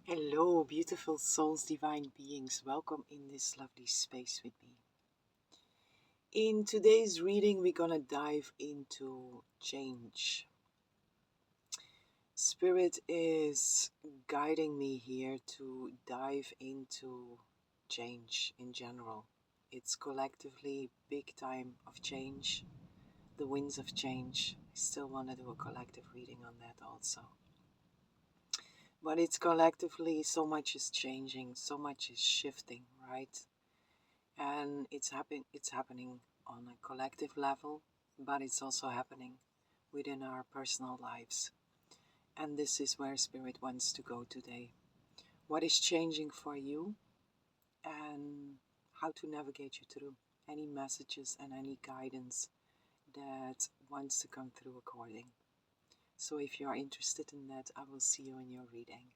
Hello, beautiful souls, divine beings. Welcome in this lovely space with me. In today's reading, we're going to dive into change. Spirit is guiding me here to dive into change in general. It's collectively big time of change, the winds of change. I still want to do a collective reading on that also. But it's collectively, so much is changing, so much is shifting, right? And it's happening on a collective level, but it's also happening within our personal lives. And this is where Spirit wants to go today. What is changing for you and how to navigate you through any messages and any guidance that wants to come through according. So if you are interested in that, I will see you in your reading.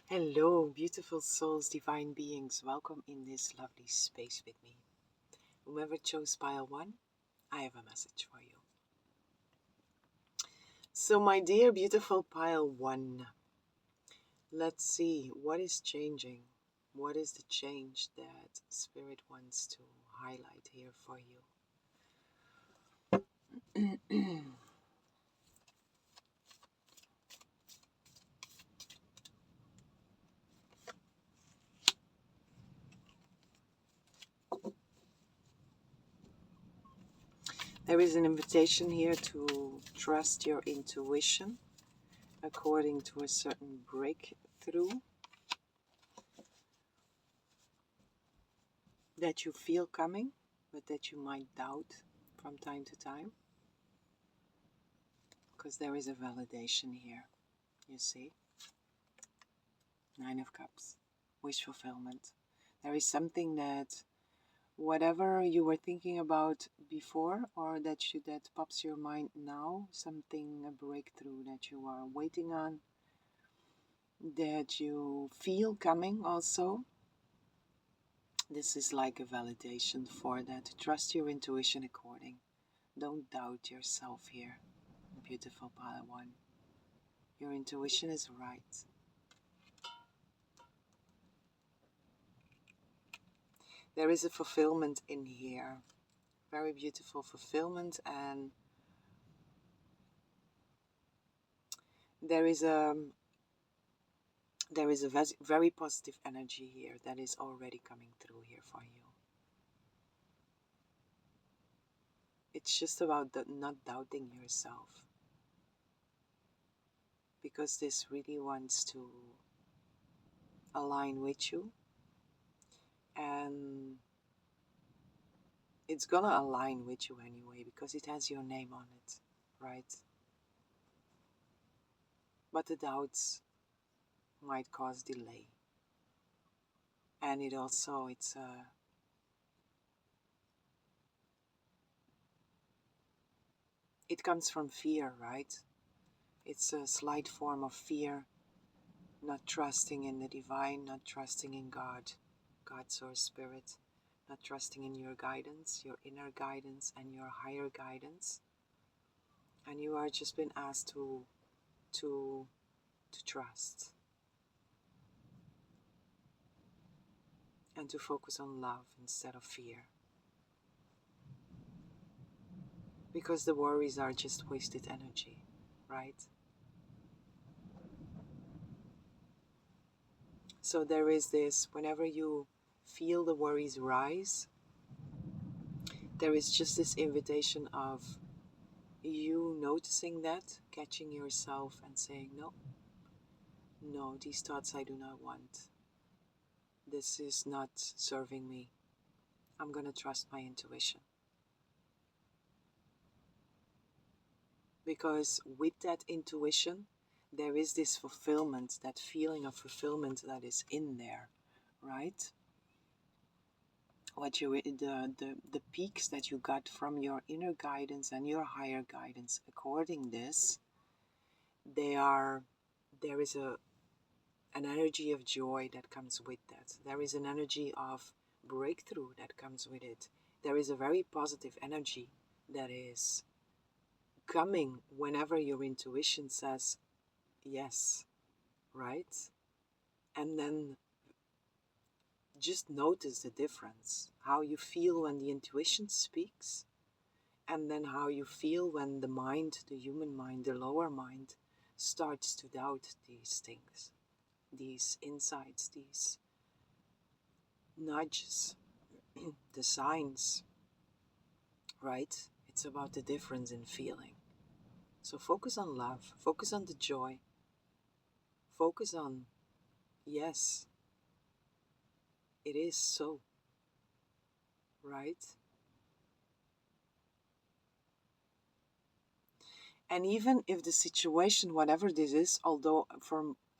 Hello, beautiful souls, divine beings. Welcome in this lovely space with me. Whoever chose pile 1, I have a message for you. So, my dear beautiful pile 1, let's see what is changing. What is the change that Spirit wants to highlight here for you? There is an invitation here to trust your intuition according to a certain breakthrough that you feel coming, but that you might doubt from time to time. Because there is a validation here, you see. 9 of Cups, wish fulfillment. There is something that whatever you were thinking about before or that pops your mind now, something, a breakthrough that you are waiting on, that you feel coming also. This is like a validation for that. Trust your intuition according. Don't doubt yourself here, beautiful pile 1. Your intuition is right. There is a fulfillment in here. Very beautiful fulfillment, and there is a very positive energy here that is already coming through here for you. It's just about not doubting yourself, because this really wants to align with you, and it's gonna align with you anyway because it has your name on it, right? But the doubts might cause delay, and it comes from fear, right? It's a slight form of fear, not trusting in the divine, not trusting in God, God's source spirit, not trusting in your guidance, your inner guidance and your higher guidance. And you are just been asked to trust and to focus on love instead of fear. Because the worries are just wasted energy, right? So there is this, whenever you feel the worries rise, there is just this invitation of you noticing that, catching yourself and saying, no, these thoughts I do not want. This is not serving me. I'm going to trust my intuition. Because with that intuition, there is this fulfillment, that feeling of fulfillment that is in there, right? The peaks that you got from your inner guidance and your higher guidance, according this, there is a an energy of joy that comes with that. There is an energy of breakthrough that comes with it. There is a very positive energy that is coming whenever your intuition says yes, right? And then just notice the difference. How you feel when the intuition speaks, and then how you feel when the mind, the human mind, the lower mind, starts to doubt these things, these insights, these nudges, the signs, right? It's about the difference in feeling. So focus on love, focus on the joy, focus on, yes, it is so, right? And even if the situation, whatever this is, although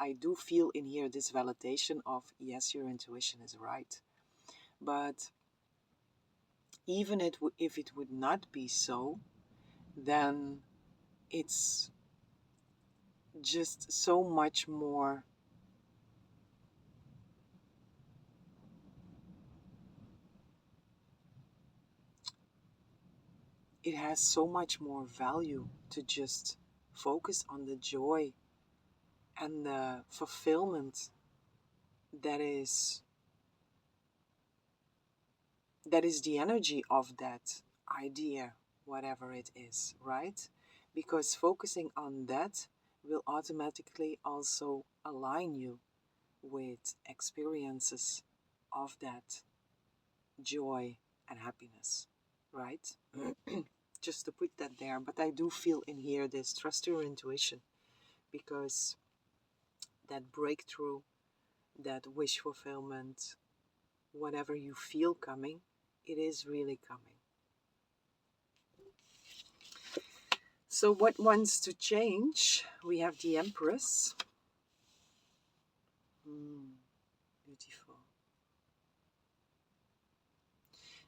I do feel in here this validation of, yes, your intuition is right. But even if it would not be so, then it's just so much more it has so much more value to just focus on the joy and the fulfillment that is the energy of that idea, whatever it is, right? Because focusing on that will automatically also align you with experiences of that joy and happiness, right? Just to put that there. But I do feel in here this trust your intuition, because that breakthrough, that wish fulfillment, whatever you feel coming, it is really coming. So what wants to change? We have the Empress. Beautiful.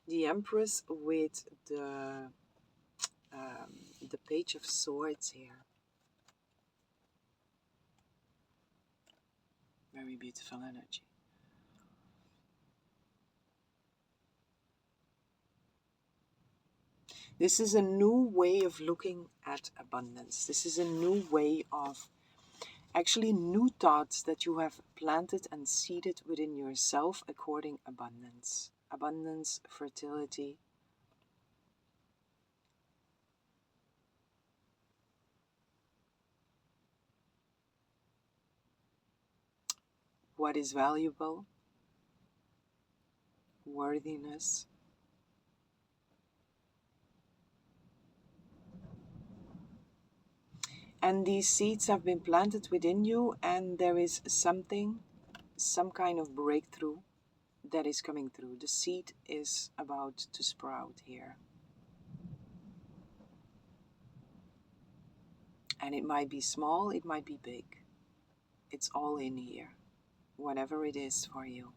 The Empress with the Page of Swords here. Very beautiful energy. This is a new way of looking at abundance. This is a new way of actually new thoughts that you have planted and seeded within yourself according abundance. Abundance, fertility. What is valuable? Worthiness. And these seeds have been planted within you, and there is something, some kind of breakthrough that is coming through. The seed is about to sprout here. And it might be small, it might be big. It's all in here, whatever it is for you.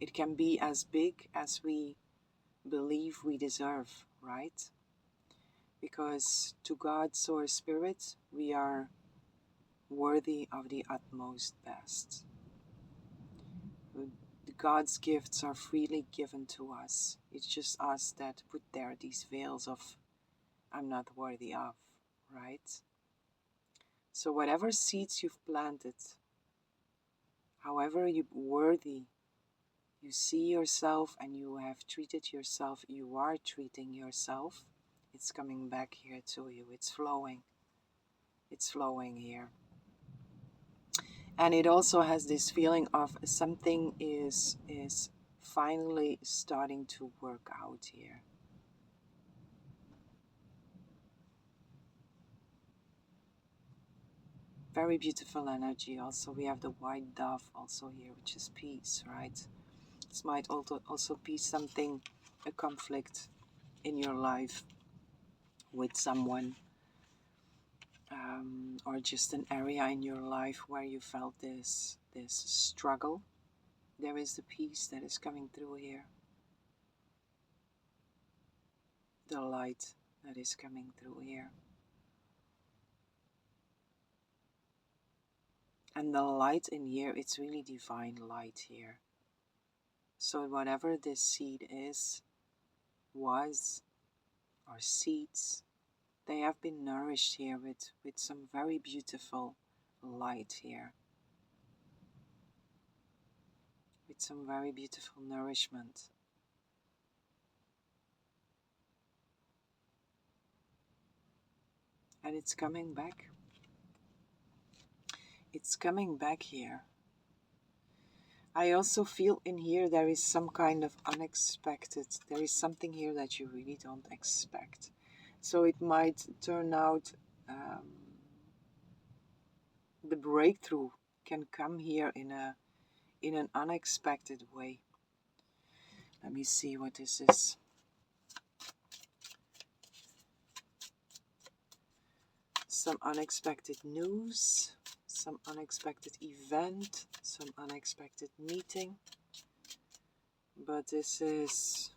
It can be as big as we believe we deserve, right? Because to God, Source Spirit, we are worthy of the utmost best. God's gifts are freely given to us. It's just us that put there these veils of, I'm not worthy of, right? So whatever seeds you've planted, however worthy you see yourself and you have treated yourself, you are treating yourself, it's coming back here to you. It's flowing. It's flowing here. And it also has this feeling of something is finally starting to work out here. Very beautiful energy. Also, we have the white dove also here, which is peace, right? This might also be something, a conflict in your life with someone, or just an area in your life where you felt this struggle. There is the peace that is coming through here. The light that is coming through here. And the light in here, it's really divine light here. So whatever this seed is, was, or seeds, they have been nourished here with some very beautiful light here. With some very beautiful nourishment. And it's coming back. It's coming back here. I also feel in here there is some kind of unexpected, there is something here that you really don't expect. So it might turn out, the breakthrough can come here in an unexpected way. Let me see what this is. Some unexpected news, some unexpected event, some unexpected meeting. But this is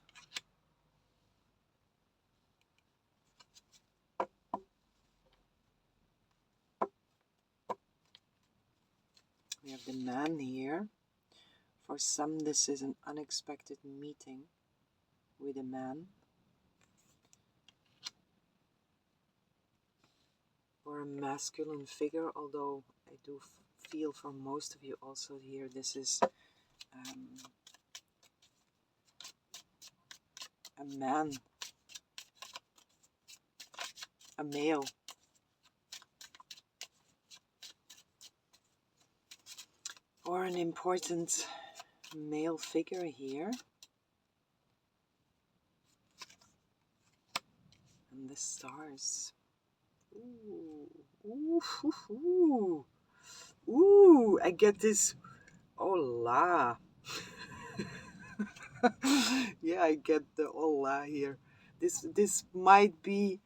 we have the man here. For some this is an unexpected meeting with a man. Or a masculine figure, although I do feel for most of you also here this is a man, a male. Or an important male figure here. And the stars. Ooh, ooh, ooh, ooh, ooh, I get this, hola. Yeah, I get the hola here. This might be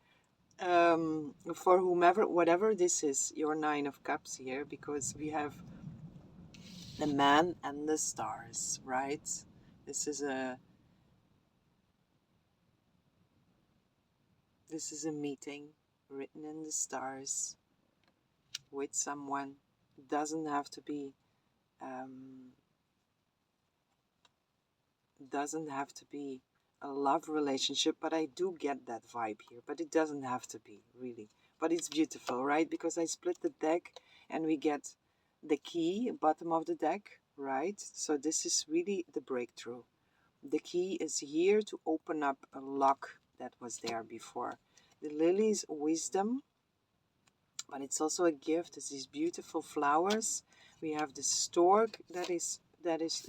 for whomever, whatever this is, your 9 of Cups here, because we have the man and the stars, right? This is a meeting written in the stars with someone. Doesn't have to be a love relationship, but I do get that vibe here. But it doesn't have to be, really. But it's beautiful, right? Because I split the deck and we get the key, bottom of the deck, right? So this is really the breakthrough. The key is here to open up a lock that was there before. The lily's wisdom, but it's also a gift. It's these beautiful flowers. We have the stork that is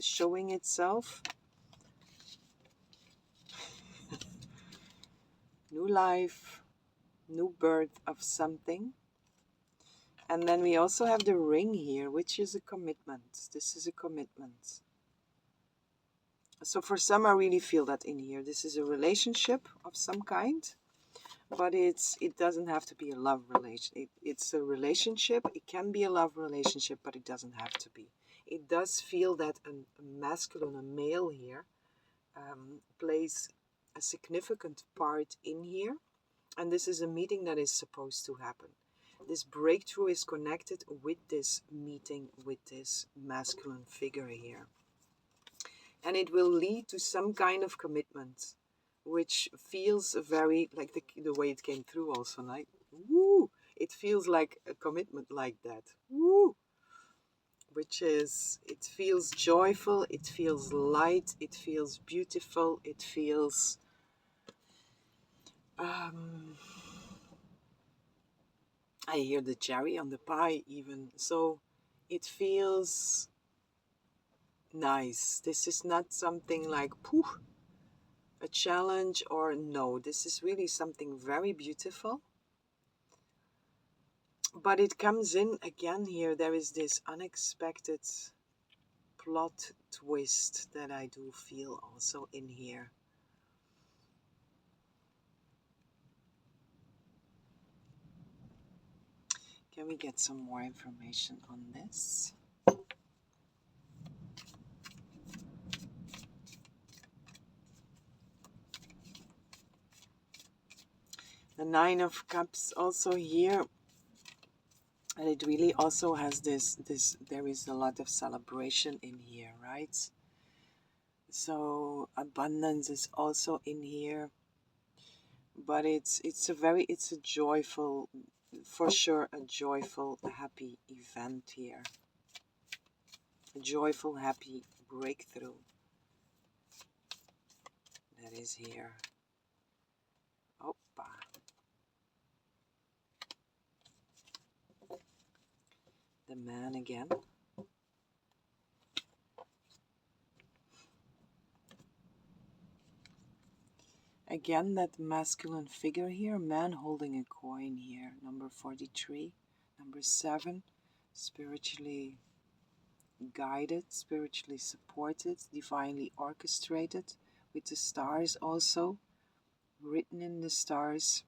showing itself. New life, new birth of something. And then we also have the ring here, which is a commitment. This is a commitment. So for some, I really feel that in here. This is a relationship of some kind, but it doesn't have to be a love relation. It's a relationship. It can be a love relationship, but it doesn't have to be. It does feel that a masculine, a male here, plays a significant part in here. And this is a meeting that is supposed to happen. This breakthrough is connected with this meeting with this masculine figure here. And it will lead to some kind of commitment, which feels very like the way it came through also, like, woo! It feels like a commitment like that. Woo! Which is, it feels joyful, it feels light, it feels beautiful, it feels I hear the cherry on the pie even. So it feels nice. This is not something like poof, a challenge, or no. This is really something very beautiful. But it comes in again here. There is this unexpected plot twist that I do feel also in here. Can we get some more information on this? The 9 of Cups also here. And it really also has this there is a lot of celebration in here, right? So abundance is also in here, but it's a joyful, for sure, a joyful, happy event here. A joyful, happy breakthrough that is here. Opa. The man again. Again, that masculine figure here, man holding a coin here, number 43. Number 7, spiritually guided, spiritually supported, divinely orchestrated, with the stars also written in the stars.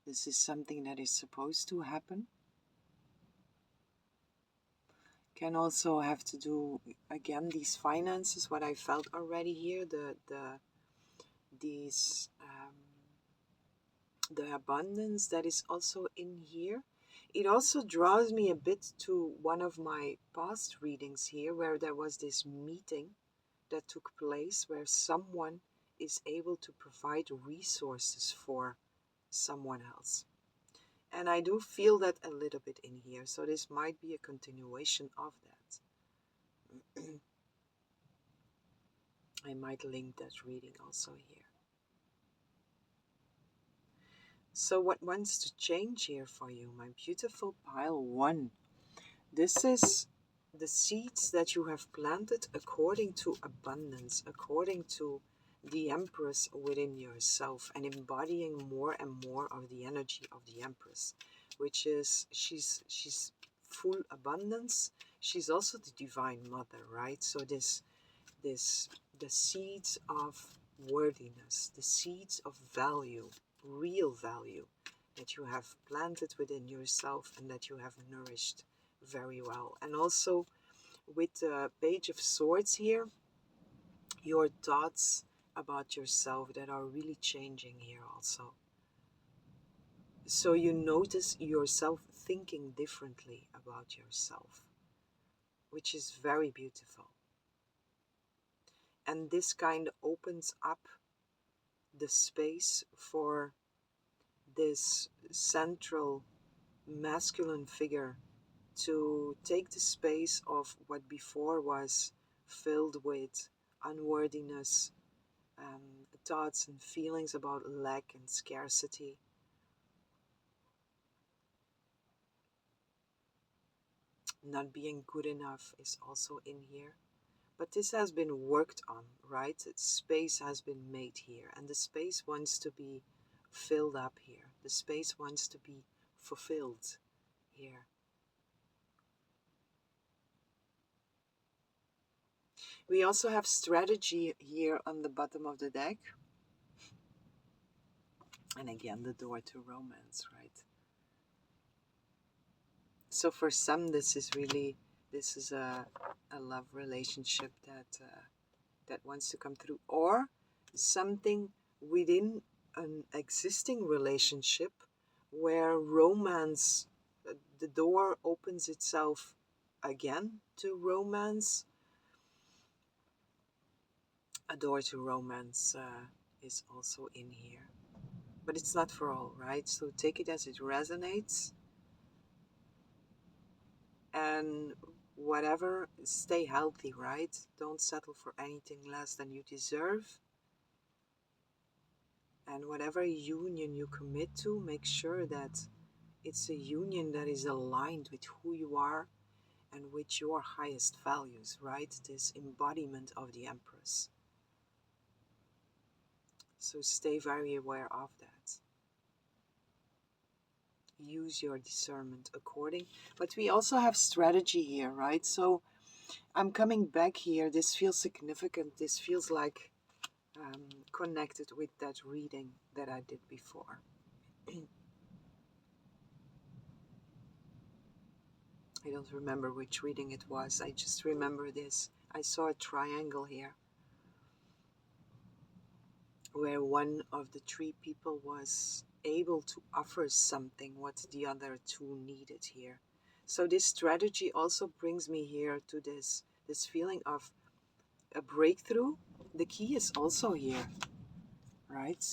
This is something that is supposed to happen. Can also have to do, again, these finances, what I felt already here, the abundance that is also in here. It also draws me a bit to one of my past readings here, where there was this meeting that took place where someone is able to provide resources for someone else. And I do feel that a little bit in here, so this might be a continuation of that. I might link that reading also here. So what wants to change here for you, my beautiful pile 1? This is the seeds that you have planted according to abundance, according to the Empress within yourself, and embodying more and more of the energy of the Empress, which is she's full abundance. She's also the Divine Mother, right? So the seeds of worthiness, the seeds of value, real value, that you have planted within yourself and that you have nourished very well. And also with the Page of Swords here, your thoughts about yourself that are really changing here also. So you notice yourself thinking differently about yourself, which is very beautiful. And this kind of opens up the space for this central masculine figure to take the space of what before was filled with unworthiness, thoughts and feelings about lack and scarcity. Not being good enough is also in here. But this has been worked on, right? Space has been made here, and the space wants to be filled up here. The space wants to be fulfilled here. We also have strategy here on the bottom of the deck. And again, the door to romance, right? So for some, this is a love relationship that wants to come through, or something within an existing relationship where romance, the door opens itself again to romance. A door to romance is also in here, but it's not for all, right? So take it as it resonates, and whatever, stay healthy, right? Don't settle for anything less than you deserve. And whatever union you commit to, make sure that it's a union that is aligned with who you are and with your highest values, right? This embodiment of the Empress. So stay very aware of that. Use your discernment according. But we also have strategy here, right? So I'm coming back here. This feels significant. This feels like connected with that reading that I did before. I don't remember which reading it was. I just remember this. I saw a triangle here where one of the three people was able to offer something what the other two needed here. So this strategy also brings me here to this feeling of a breakthrough. The key is also here, right?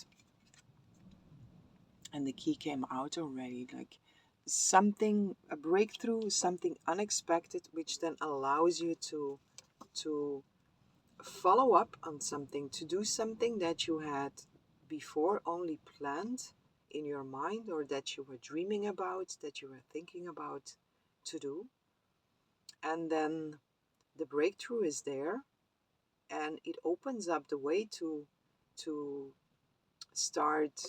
And the key came out already, like something, a breakthrough, something unexpected, which then allows you to follow up on something, to do something that you had before only planned in your mind, or that you were dreaming about, that you were thinking about to do. And then the breakthrough is there, and it opens up the way to start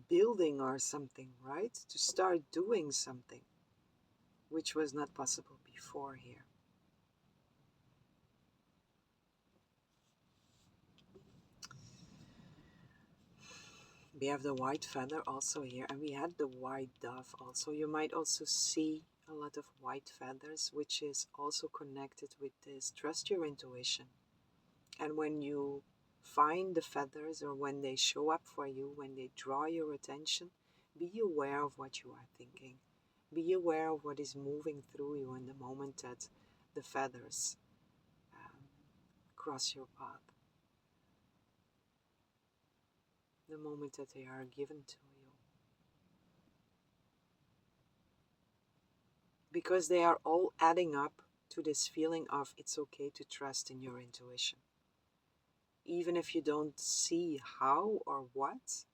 building or something, right? To start doing something which was not possible before here. We have the white feather also here, and we had the white dove also. You might also see a lot of white feathers, which is also connected with this. Trust your intuition. And when you find the feathers, or when they show up for you, when they draw your attention, be aware of what you are thinking. Be aware of what is moving through you in the moment that the feathers cross your path. The moment that they are given to you. Because they are all adding up to this feeling of it's okay to trust in your intuition. Even if you don't see how or what,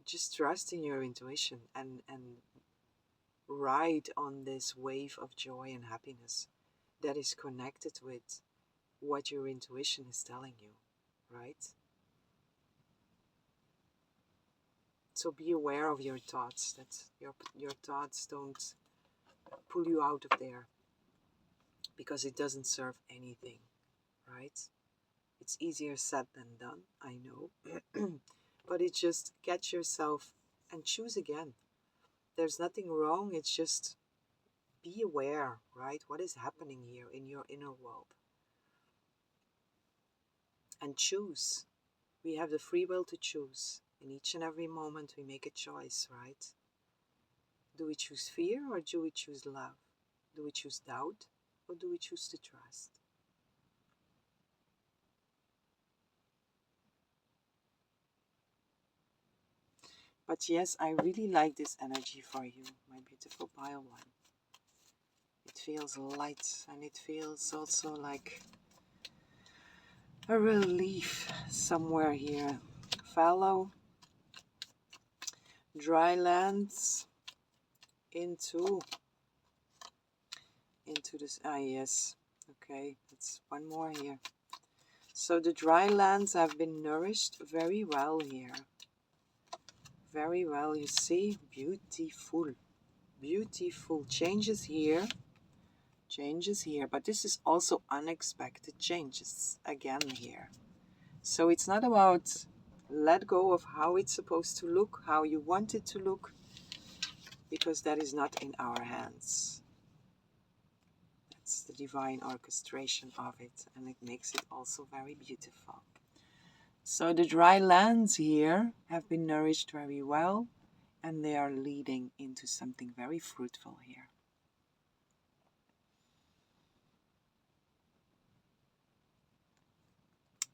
just trust in your intuition and ride on this wave of joy and happiness that is connected with what your intuition is telling you, right? So be aware of your thoughts, that your thoughts don't pull you out of there, because it doesn't serve anything, right? It's easier said than done, I know. But it's just catch yourself and choose again. There's nothing wrong, it's just be aware, right? What is happening here in your inner world? And choose. We have the free will to choose. In each and every moment we make a choice, right? Do we choose fear, or do we choose love? Do we choose doubt, or do we choose to trust? But yes, I really like this energy for you, my beautiful pile one. It feels light, and it feels also like a relief somewhere here. Follow dry lands into this. Ah, yes. Okay, that's one more here. So the dry lands have been nourished very well here. Very well, you see. Beautiful. Beautiful. Changes here. Changes here. But this is also unexpected changes again here. So it's not about let go of how it's supposed to look, how you want it to look, because that is not in our hands. That's the divine orchestration of it, and it makes it also very beautiful. So the dry lands here have been nourished very well, and they are leading into something very fruitful here.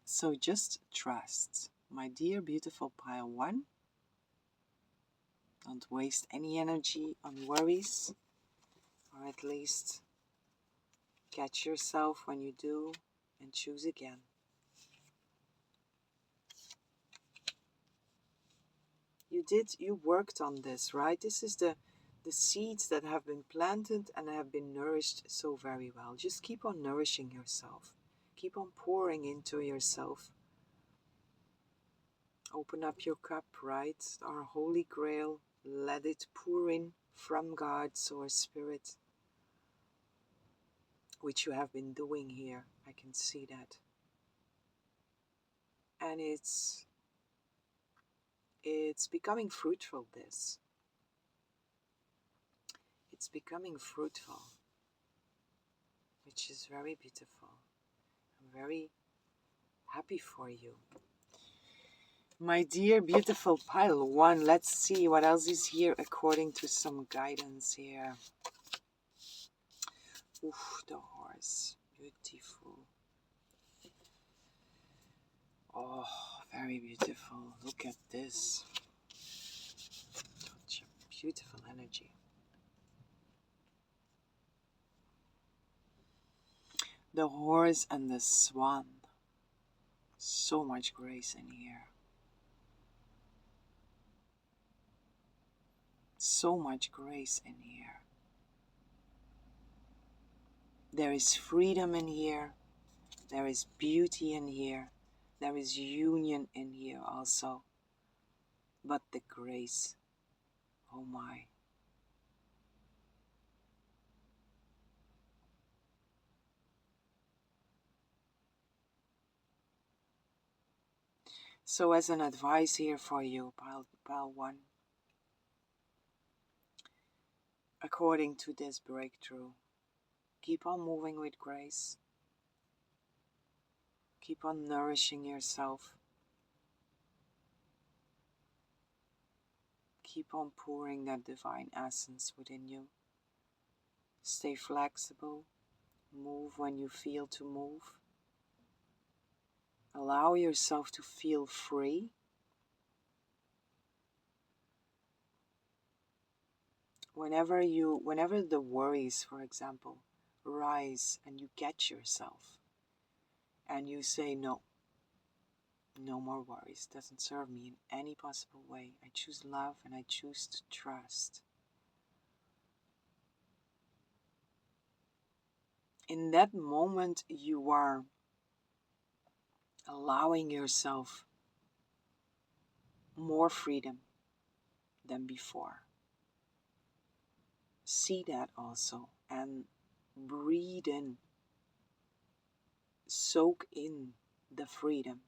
So just trust, my dear beautiful pile one. Don't waste any energy on worries, or at least catch yourself when you do and choose again. You worked on this, right? This is the seeds that have been planted and have been nourished so very well. Just keep on nourishing yourself. Keep on pouring into yourself. Open up your cup, right? Our holy grail. Let it pour in from God, Source Spirit, which you have been doing here. I can see that. And it's becoming fruitful, this. It's becoming fruitful. which is very beautiful. I'm very happy for you. My dear beautiful pile 1, let's see what else is here according to some guidance here. Oof, the horse, beautiful. Oh, very beautiful. Look at this. Such a beautiful energy. The horse and the swan. So much grace in here. So much grace in here. There is freedom in here. There is beauty in here. There is union in here also. But the grace, oh my. So as an advice here for you, pile 1, according to this breakthrough, keep on moving with grace. Keep on nourishing yourself. Keep on pouring that divine essence within you. Stay flexible. Move when you feel to move. Allow yourself to feel free. Whenever the worries, for example, rise and you catch yourself and you say, no more worries, doesn't serve me in any possible way. I choose love and I choose to trust. In that moment, you are allowing yourself more freedom than before. See that also and breathe in, soak in the freedom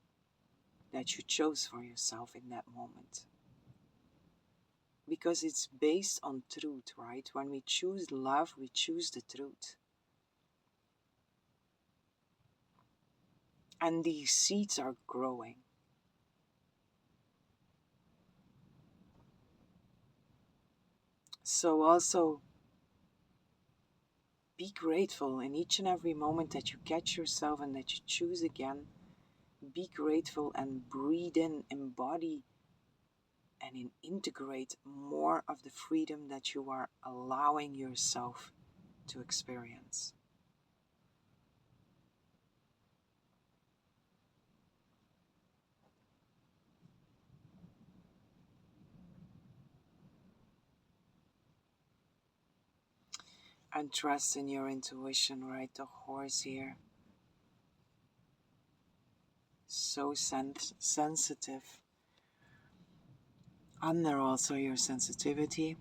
that you chose for yourself in that moment. Because it's based on truth, right? When we choose love, we choose the truth. And these seeds are growing. So also be grateful in each and every moment that you catch yourself and that you choose again. Be grateful and breathe in, embody and integrate more of the freedom that you are allowing yourself to experience. And trust in your intuition, right? The horse here. So sensitive. Honor also your sensitivity.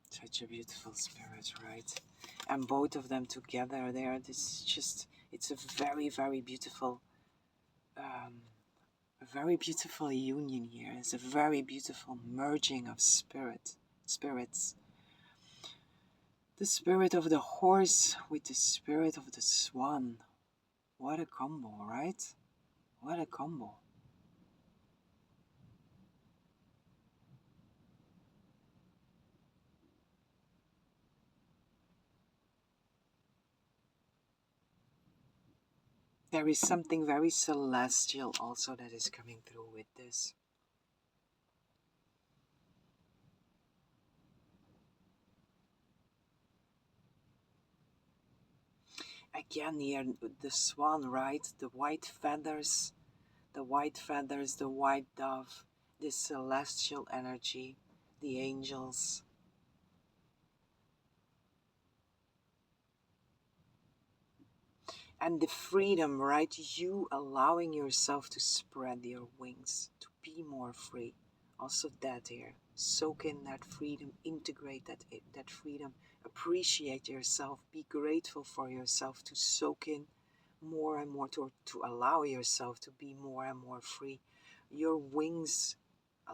Such a beautiful spirit, right? And both of them together there, it's a very, very beautiful, a very beautiful union here. It's a very beautiful merging of spirits. The spirit of the horse with the spirit of the swan. What a combo, right? What a combo. There is something very celestial also that is coming through with this. Again here, the swan, right? The white feathers, the white dove, this celestial energy, the angels. And the freedom, right? You allowing yourself to spread your wings, to be more free. Also that here. Soak in that freedom, integrate that freedom, appreciate yourself, be grateful for yourself, to soak in more and more, to allow yourself to be more and more free. your wings, uh,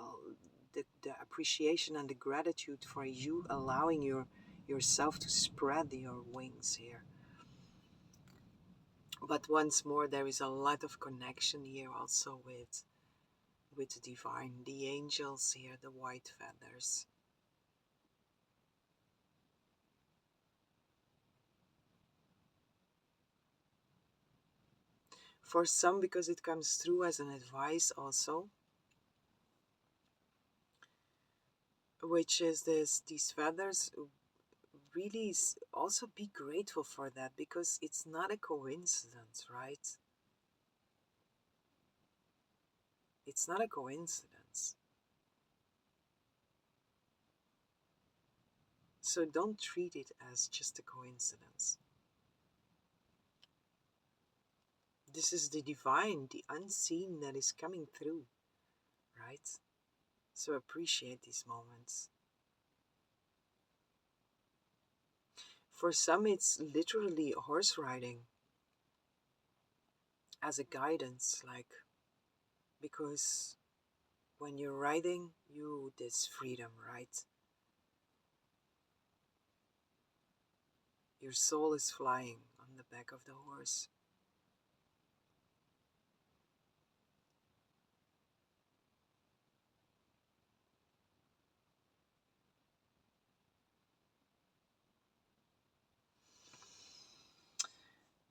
the appreciation and the gratitude for you allowing yourself to spread your wings here. But once more, there is a lot of connection here also with the divine, the angels here, the white feathers. For some, because it comes through as an advice also, which is these feathers, really also be grateful for that, because it's not a coincidence, right? It's not a coincidence. So don't treat it as just a coincidence. This is the divine, the unseen that is coming through, right? So appreciate these moments. For some, it's literally horse riding as a guidance, like, because when you're riding, this freedom, right? Your soul is flying on the back of the horse.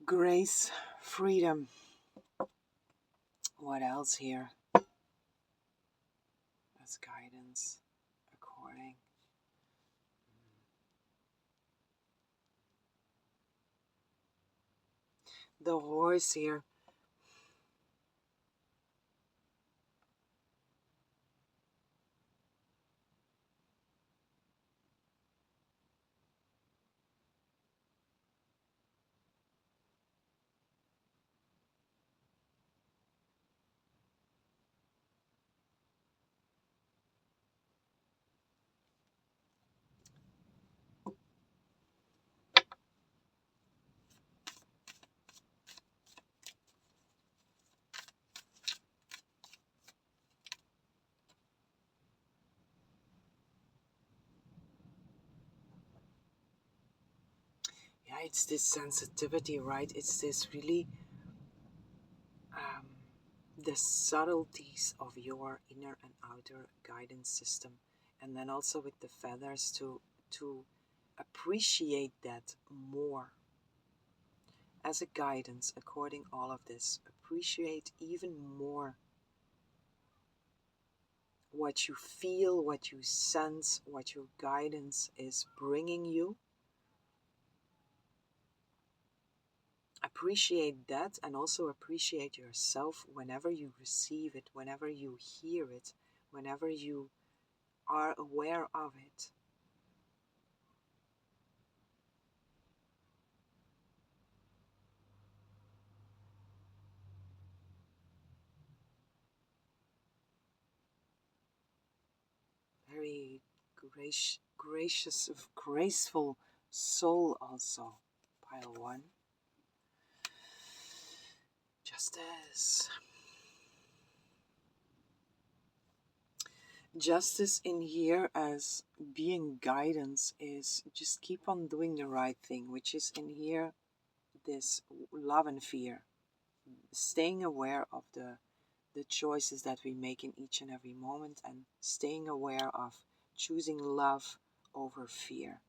Grace, freedom. What else here? As guidance, according. The horse here. Yeah, it's this sensitivity, right? It's this really um, the subtleties of your inner and outer guidance system, and then also with the feathers to appreciate that more as a guidance. According all of this, appreciate even more what you feel, what you sense, what your guidance is bringing you. Appreciate that, and also appreciate yourself whenever you receive it, whenever you hear it, whenever you are aware of it. Very gracious, graceful soul also. Pile one. Justice. Justice in here as being guidance is just keep on doing the right thing, which is in here this love and fear. Staying aware of the choices that we make in each and every moment, and staying aware of choosing love over fear.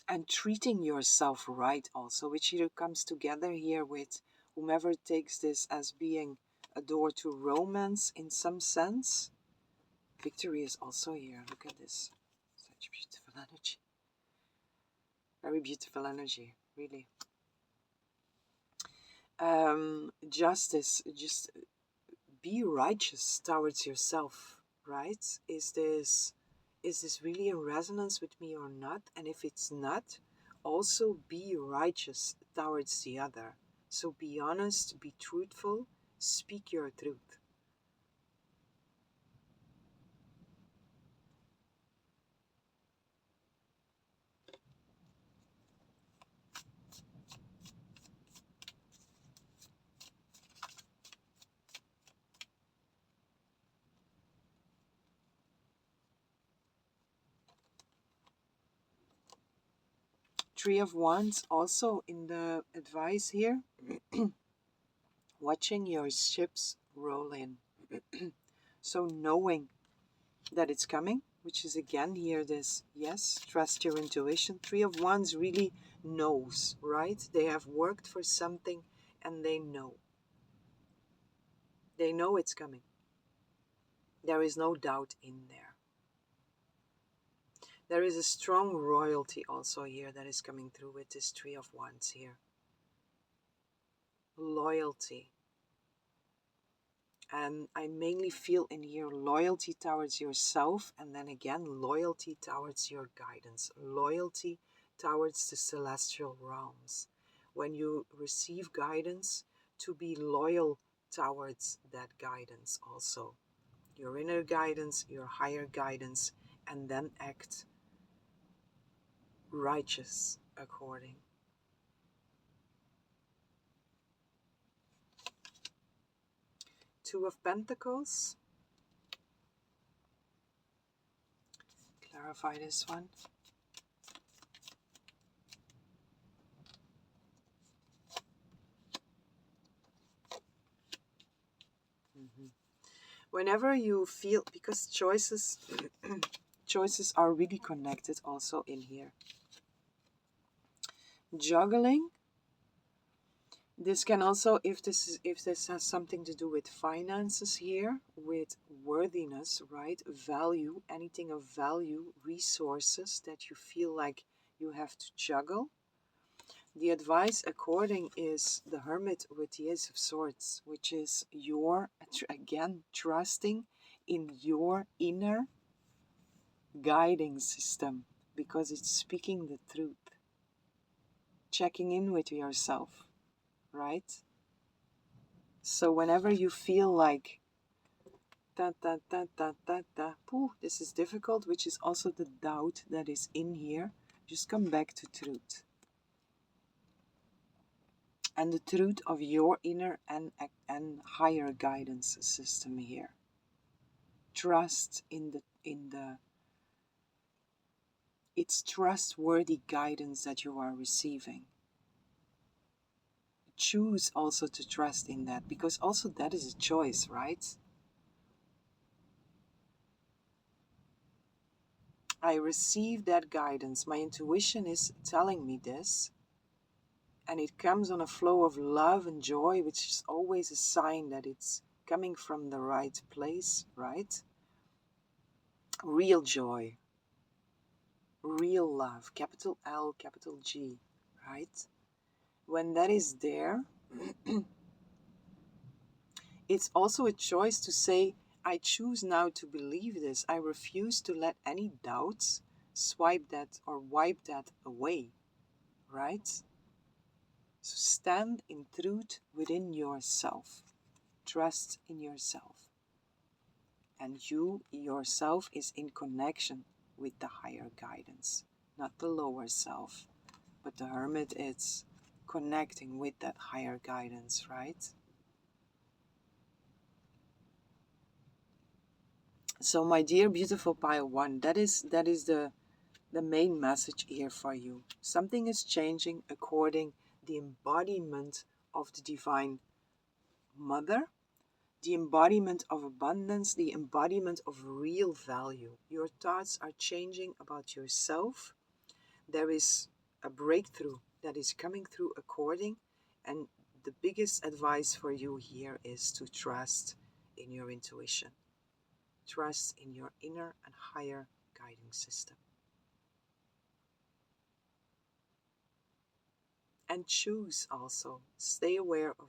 And treating yourself right also, which here comes together here with whomever takes this as being a door to romance in some sense. Victory is also here. Look at this. Such beautiful energy. Very beautiful energy, really. Justice, just be righteous towards yourself, right? Is this really in resonance with me or not? And if it's not, also be righteous towards the other. So be honest, be truthful, speak your truth. Three of Wands also in the advice here. Watching your ships roll in. So knowing that it's coming, which is again here this, yes, trust your intuition. Three of Wands really knows, right? They have worked for something and they know. They know it's coming. There is no doubt in there. There is a strong royalty also here that is coming through with this Three of Wands here. Loyalty. And I mainly feel in here loyalty towards yourself, and then again loyalty towards your guidance, loyalty towards the celestial realms. When you receive guidance, to be loyal towards that guidance also. Your inner guidance, your higher guidance, and then act righteous according. Two of Pentacles. Clarify this one. Whenever you feel, because choices choices are really connected also in here. Juggling. This can also, if this has something to do with finances here, with worthiness, right? Value, anything of value, resources that you feel like you have to juggle. The advice according is the Hermit with the Ace of Swords, which is your, again, trusting in your inner guiding system, because it's speaking the truth. Checking in with yourself, right? So whenever you feel like this is difficult, which is also the doubt that is in here, just come back to truth. And the truth of your inner and higher guidance system here. Trust in the it's trustworthy guidance that you are receiving. Choose also to trust in that, because also that is a choice, right? I receive that guidance. My intuition is telling me this. And it comes on a flow of love and joy, which is always a sign that it's coming from the right place, right? Real joy, real love, capital L, capital G, right? When that is there, it's also a choice to say, I choose now to believe this. I refuse to let any doubts swipe that or wipe that away, right? So stand in truth within yourself. Trust in yourself. And you yourself is in connection with the higher guidance, not the lower self. But the Hermit is connecting with that higher guidance, right? So my dear beautiful pile one, that is the main message here for you. Something is changing according the embodiment of the Divine Mother, the embodiment of abundance, the embodiment of real value. Your thoughts are changing about yourself. There is a breakthrough that is coming through according, and the biggest advice for you here is to trust in your intuition. Trust in your inner and higher guiding system. And choose also. Stay aware of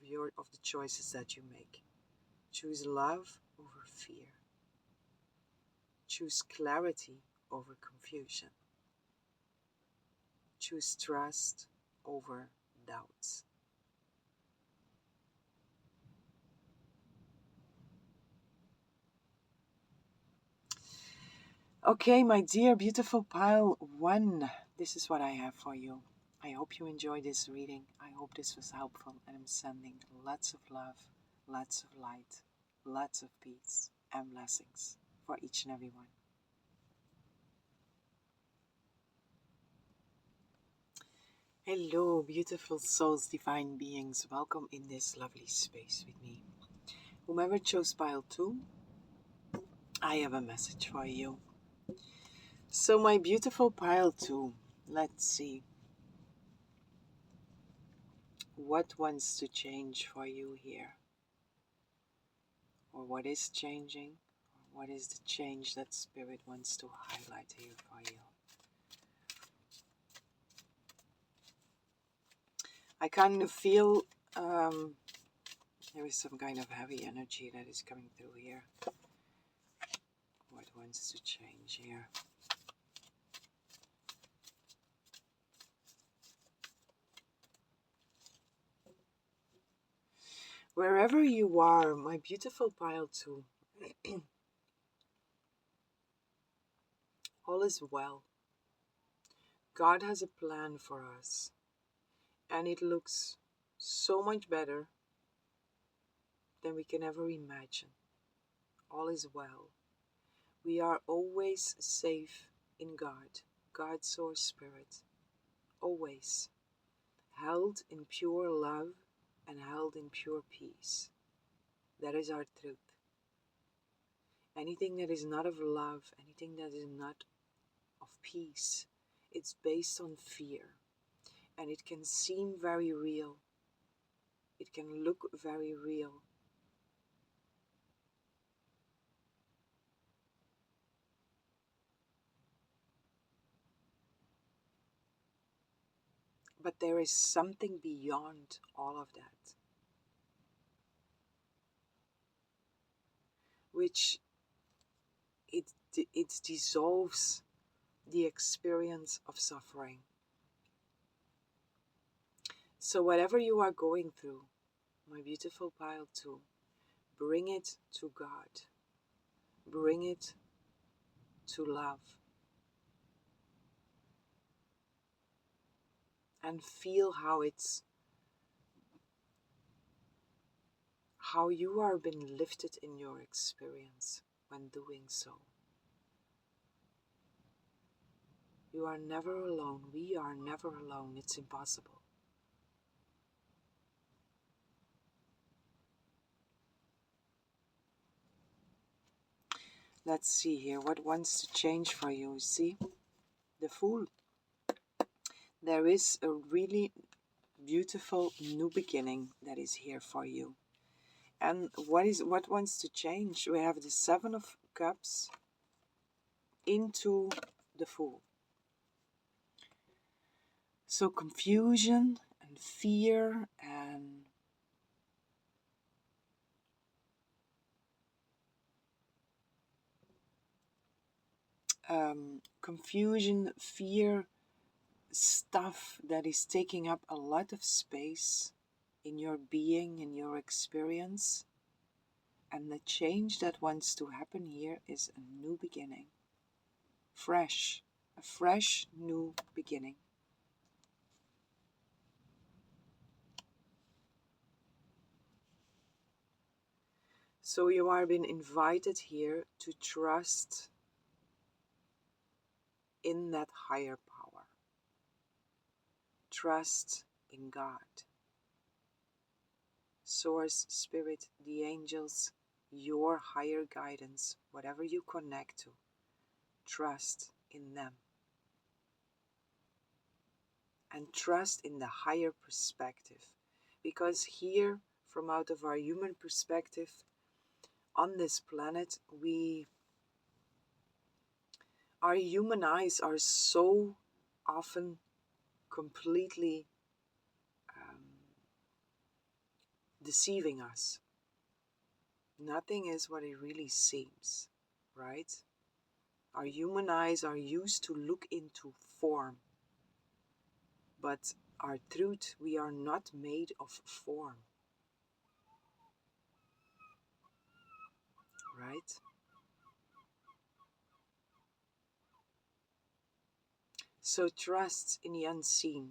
the choices that you make. Choose love over fear. Choose clarity over confusion. Choose trust over doubts. Okay, my dear beautiful pile one, this is what I have for you. I hope you enjoyed this reading. I hope this was helpful, and I'm sending lots of love, lots of light, lots of peace and blessings for each and every one. Hello, beautiful souls, divine beings. Welcome in this lovely space with me. Whomever chose pile 2, I have a message for you. So, my beautiful pile 2, let's see. What wants to change for you here? Or what is changing? Or what is the change that Spirit wants to highlight here for you? I kind of feel there is some kind of heavy energy that is coming through here. What wants to change here? Wherever you are, my beautiful pile 2, all is well. God has a plan for us, and it looks so much better than we can ever imagine. All is well. We are always safe in God, God's source spirit, always held in pure love and held in pure peace. That is our truth. Anything that is not of love, anything that is not of peace, it's based on fear. And it can seem very real. It can look very real. But there is something beyond all of that, which it dissolves the experience of suffering. So whatever you are going through, my beautiful pile 2, bring it to God. Bring it to love. And feel how you are being lifted in your experience when doing so. You are never alone. We are never alone. It's impossible. Let's see here. What wants to change for you? See? The Fool. There is a really beautiful new beginning that is here for you. And what wants to change? We have the 7 of Cups into the Fool. So confusion and fear and confusion, fear, stuff that is taking up a lot of space in your being, in your experience. And the change that wants to happen here is a new beginning. Fresh. A fresh new beginning. So you are being invited here to trust in that higher power. Trust in God. Source, Spirit, the angels, your higher guidance, whatever you connect to, trust in them. And trust in the higher perspective. Because here, from out of our human perspective, on this planet, our human eyes are so often completely deceiving us. Nothing is what it really seems, right? Our human eyes are used to look into form. But our truth, we are not made of form. Right? So trust in the unseen.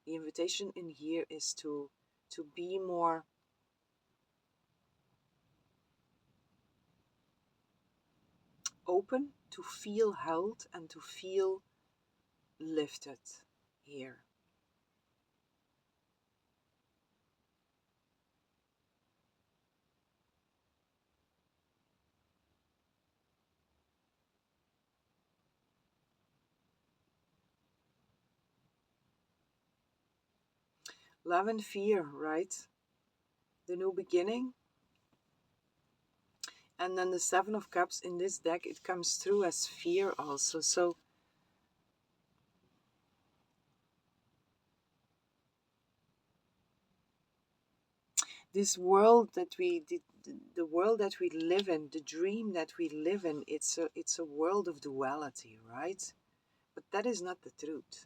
The invitation in here is to be more open, to feel held and to feel lifted here. Love and fear, right? The new beginning. And then the Seven of Cups in this deck, it comes through as fear also. So this world that the world that we live in, the dream that we live in, it's a world of duality, right? But that is not the truth.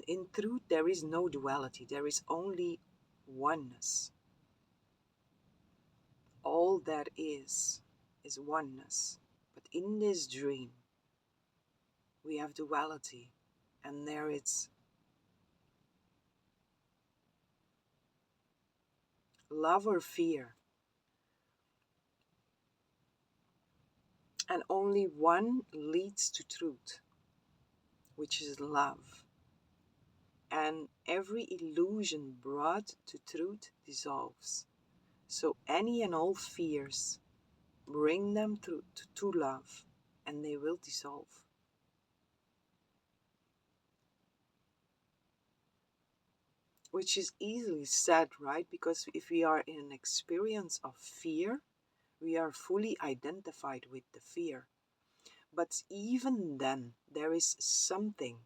In truth, there is no duality. There is only oneness. All that is oneness. But in this dream, we have duality, and there it's love or fear. And only one leads to truth, which is love. And every illusion brought to truth dissolves. So any and all fears, bring them to love, and they will dissolve. Which is easily said, right? Because if we are in an experience of fear, we are fully identified with the fear. But even then, there is something,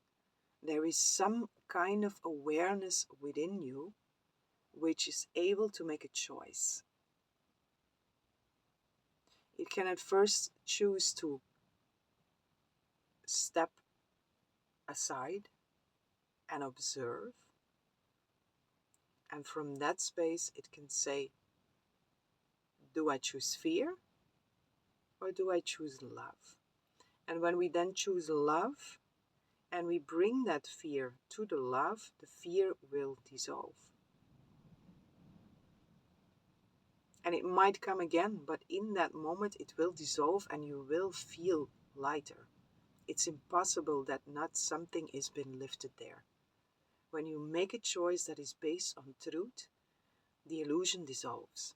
there is some kind of awareness within you which is able to make a choice. It can at first choose to step aside and observe. And from that space, it can say, do I choose fear or do I choose love? And when we then choose love and we bring that fear to the love, the fear will dissolve. And it might come again, but in that moment it will dissolve and you will feel lighter. It's impossible that not something is been lifted there. When you make a choice that is based on truth, the illusion dissolves.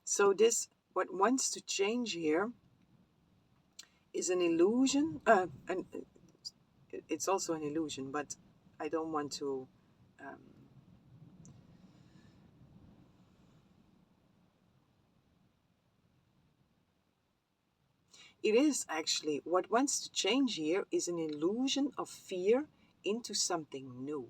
So this, what wants to change here, is an illusion, and it's also an illusion, but I don't want to it is actually, what wants to change here is an illusion of fear into something new.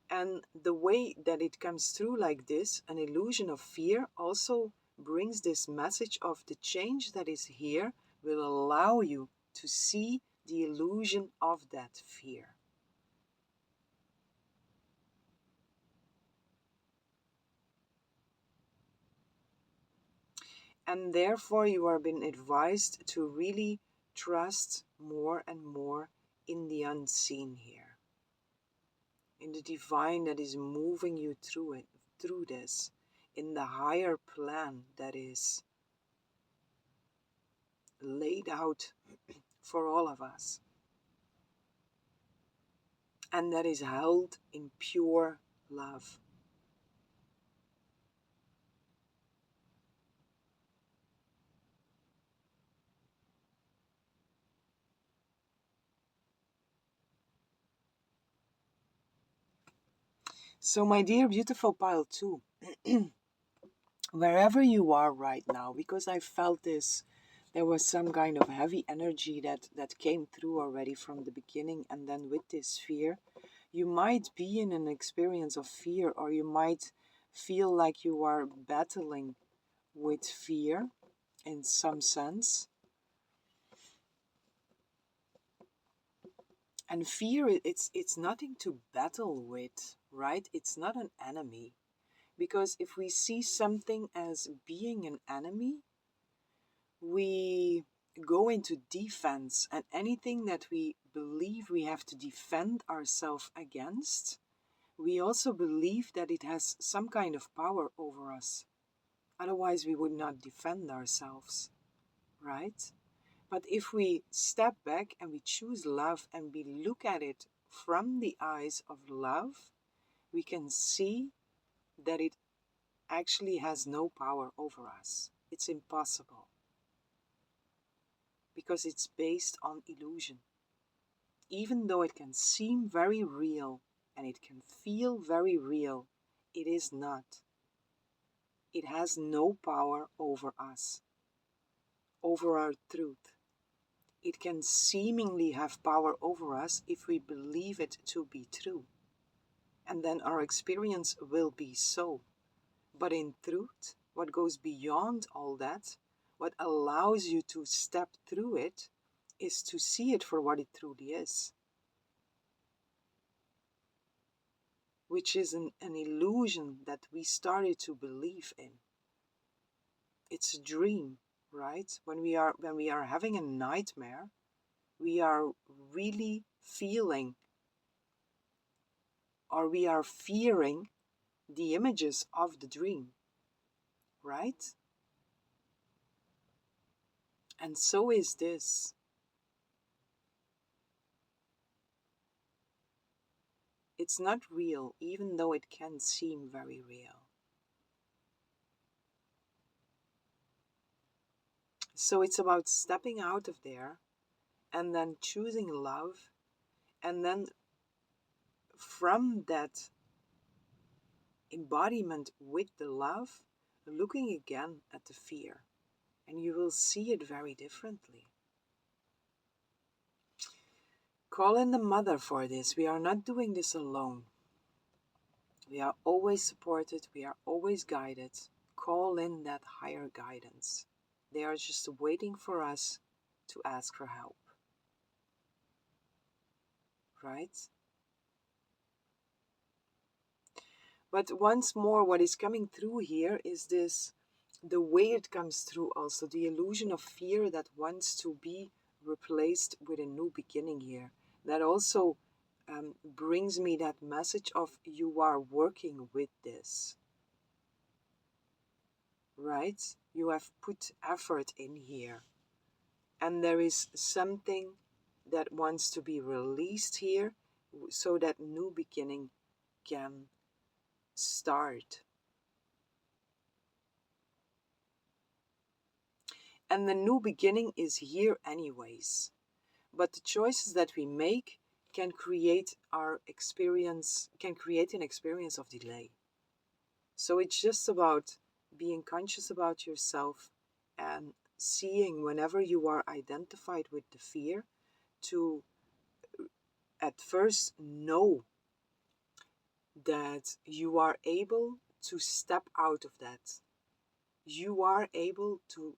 And the way that it comes through like this, an illusion of fear, also brings this message of the change that is here will allow you to see the illusion of that fear. And therefore you are being advised to really trust more and more in the unseen here, in the divine that is moving you through it, through this, in the higher plan that is laid out for all of us, and that is held in pure love. So my dear beautiful pile 2, wherever you are right now, because I felt this, there was some kind of heavy energy that came through already from the beginning, and then with this fear, you might be in an experience of fear, or you might feel like you are battling with fear in some sense. And fear, it's nothing to battle with, right? It's not an enemy. Because if we see something as being an enemy, we go into defense, and anything that we believe we have to defend ourselves against, we also believe that it has some kind of power over us. Otherwise, we would not defend ourselves, right? But if we step back and we choose love and we look at it from the eyes of love, we can see that it actually has no power over us. It's impossible. Because it's based on illusion. Even though it can seem very real and it can feel very real, it is not. It has no power over us, over our truth. It can seemingly have power over us if we believe it to be true. And then our experience will be so. But in truth, what goes beyond all that, what allows you to step through it, is to see it for what it truly is. Which is an illusion that we started to believe in. It's a dream, right? When we are having a nightmare, we are really feeling, or we are fearing the images of the dream, right? And so is this. It's not real, even though it can seem very real. So it's about stepping out of there and then choosing love, and then from that embodiment with the love, looking again at the fear, and you will see it very differently. Call in the mother for this. We are not doing this alone. We are always supported, we are always guided. Call in that higher guidance. They are just waiting for us to ask for help. Right? But once more, what is coming through here is this, the way it comes through also, the illusion of fear that wants to be replaced with a new beginning here. That also brings me that message of you are working with this. Right? You have put effort in here. And there is something that wants to be released here so that new beginning can start. And the new beginning is here anyways. But the choices that we make can create our experience, can create an experience of delay. So it's just about being conscious about yourself and seeing whenever you are identified with the fear, to at first know that you are able to step out of that. You are able to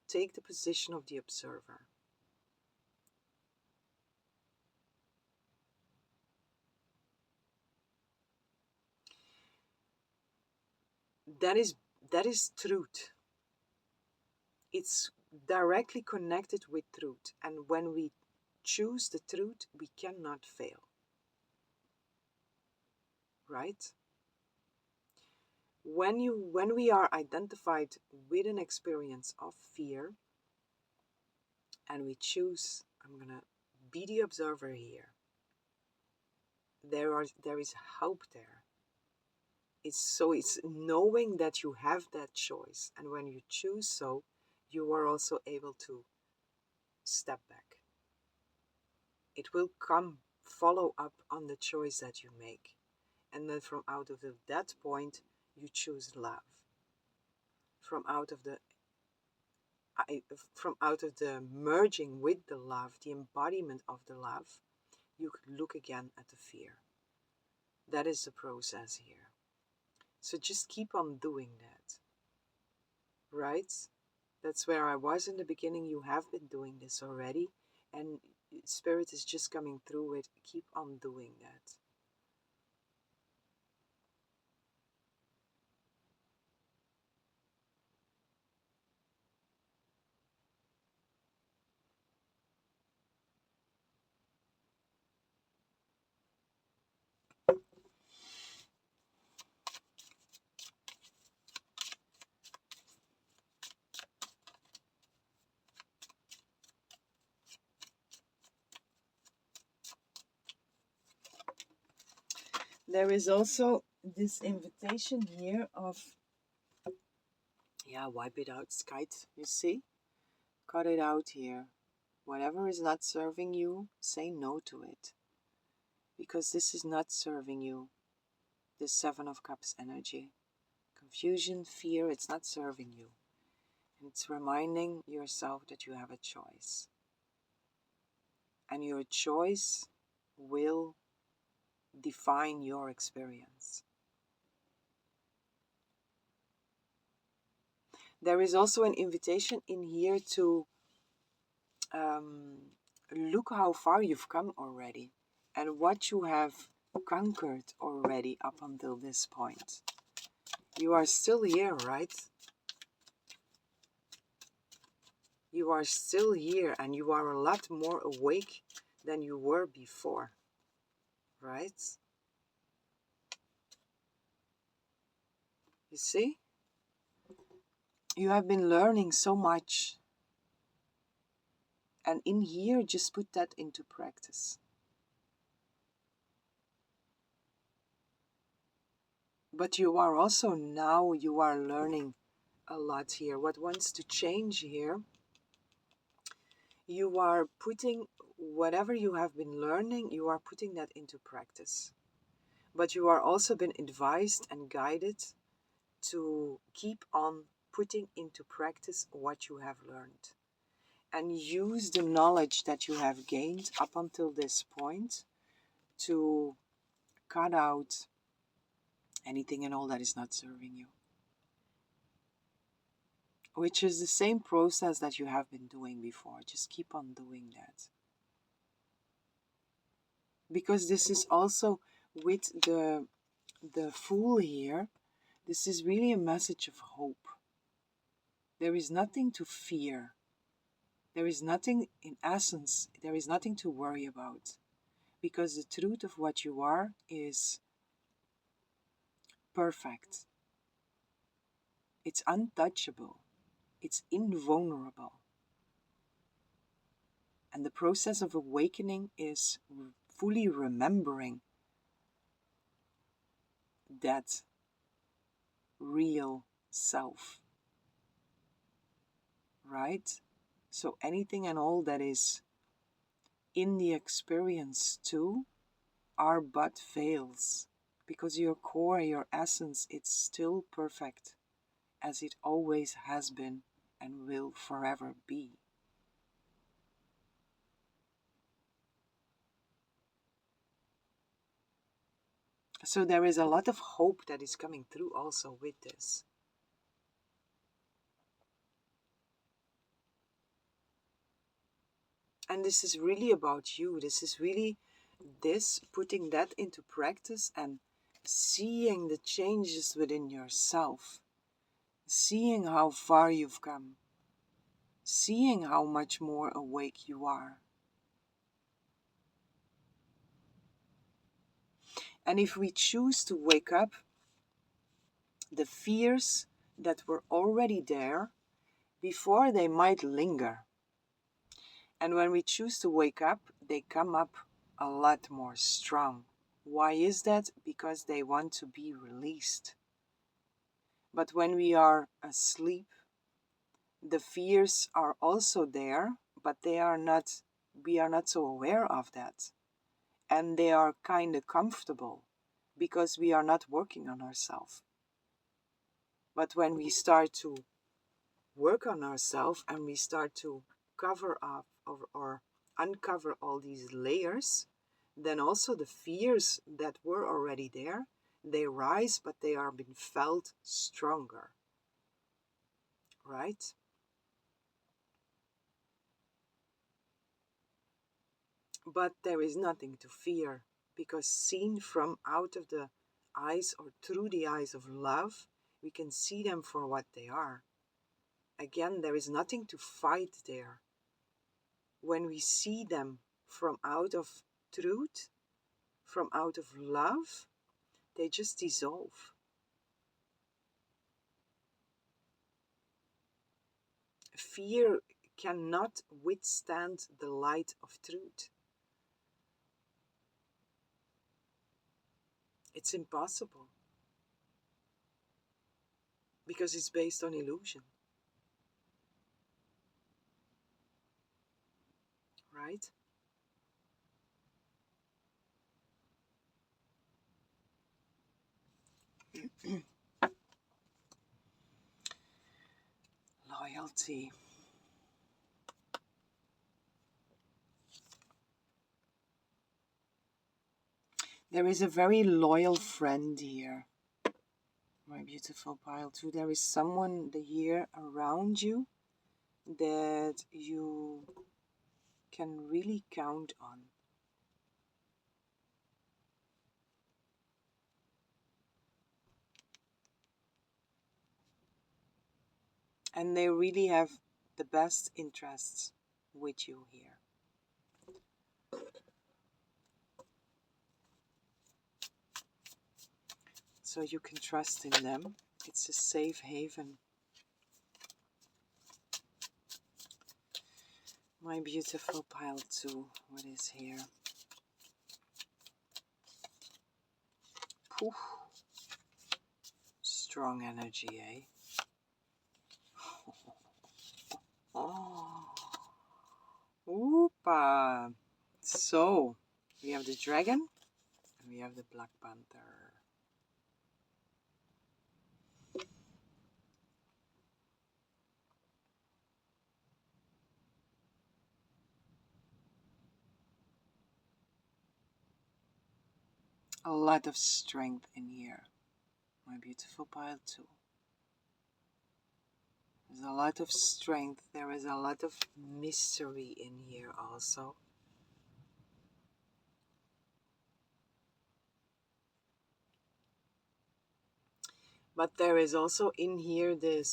take the position of the observer. That is truth. It's directly connected with truth. And when we choose the truth, we cannot fail. Right? When we are identified with an experience of fear and we choose, I'm gonna be the observer here, there is hope there. It's knowing that you have that choice, and when you choose so, you are also able to step back. It will follow up on the choice that you make, and then from out of that point you choose love. From out of the merging with the love, the embodiment of the love, you could look again at the fear. That is the process here. So just keep on doing that. Right? That's where I was in the beginning. You have been doing this already, and Spirit is just coming through it. Keep on doing that. There is also this invitation here of, wipe it out, skite, you see? Cut it out here. Whatever is not serving you, say no to it. Because this is not serving you. This Seven of Cups energy. Confusion, fear, it's not serving you. And it's reminding yourself that you have a choice. And your choice will define your experience. There is also an invitation in here to look how far you've come already and what you have conquered already up until this point. You are still here, right? You are still here and you are a lot more awake than you were before, right? You see? You have been learning so much. And in here, just put that into practice. But you are also now, you are learning a lot here. What wants to change here, you are putting whatever you have been learning, you are putting that into practice. But you are also been advised and guided to keep on putting into practice what you have learned. And use the knowledge that you have gained up until this point to cut out anything and all that is not serving you. Which is the same process that you have been doing before. Just keep on doing that. Because this is also with the Fool here, this is really a message of hope. There is nothing to fear. There is nothing, in essence, there is nothing to worry about. Because the truth of what you are is perfect. It's untouchable. It's invulnerable. And the process of awakening is fully remembering that real self. Right? So anything and all that is in the experience too are but veils. Because your core, your essence, it's still perfect. As it always has been and will forever be. So there is a lot of hope that is coming through also with this. And this is really about you. This is really putting that into practice and seeing the changes within yourself. Seeing how far you've come. Seeing how much more awake you are. And if we choose to wake up, the fears that were already there before, they might linger. And when we choose to wake up, they come up a lot more strong. Why is that? Because they want to be released. But when we are asleep, the fears are also there, but we are not so aware of that. And they are kind of comfortable because we are not working on ourselves. But when we start to work on ourselves and we start to cover up or uncover all these layers, then also the fears that were already there, they rise, but they are being felt stronger. Right? But there is nothing to fear, because seen from out of the eyes or through the eyes of love, we can see them for what they are. Again, there is nothing to fight there. When we see them from out of truth, from out of love, they just dissolve. Fear cannot withstand the light of truth. It's impossible. because it's based on illusion, right? Loyalty. There is a very loyal friend here, my beautiful pile too. There is someone here around you that you can really count on. And they really have the best interests with you here. So you can trust in them. It's a safe haven. My beautiful pile two, what is here? Poof. Strong energy, eh? Oh. Oopa. So, we have the dragon and we have the Black Panther. A lot of strength in here, my beautiful pile two. There's a lot of strength. There is a lot of mystery in here also. But there is also in here the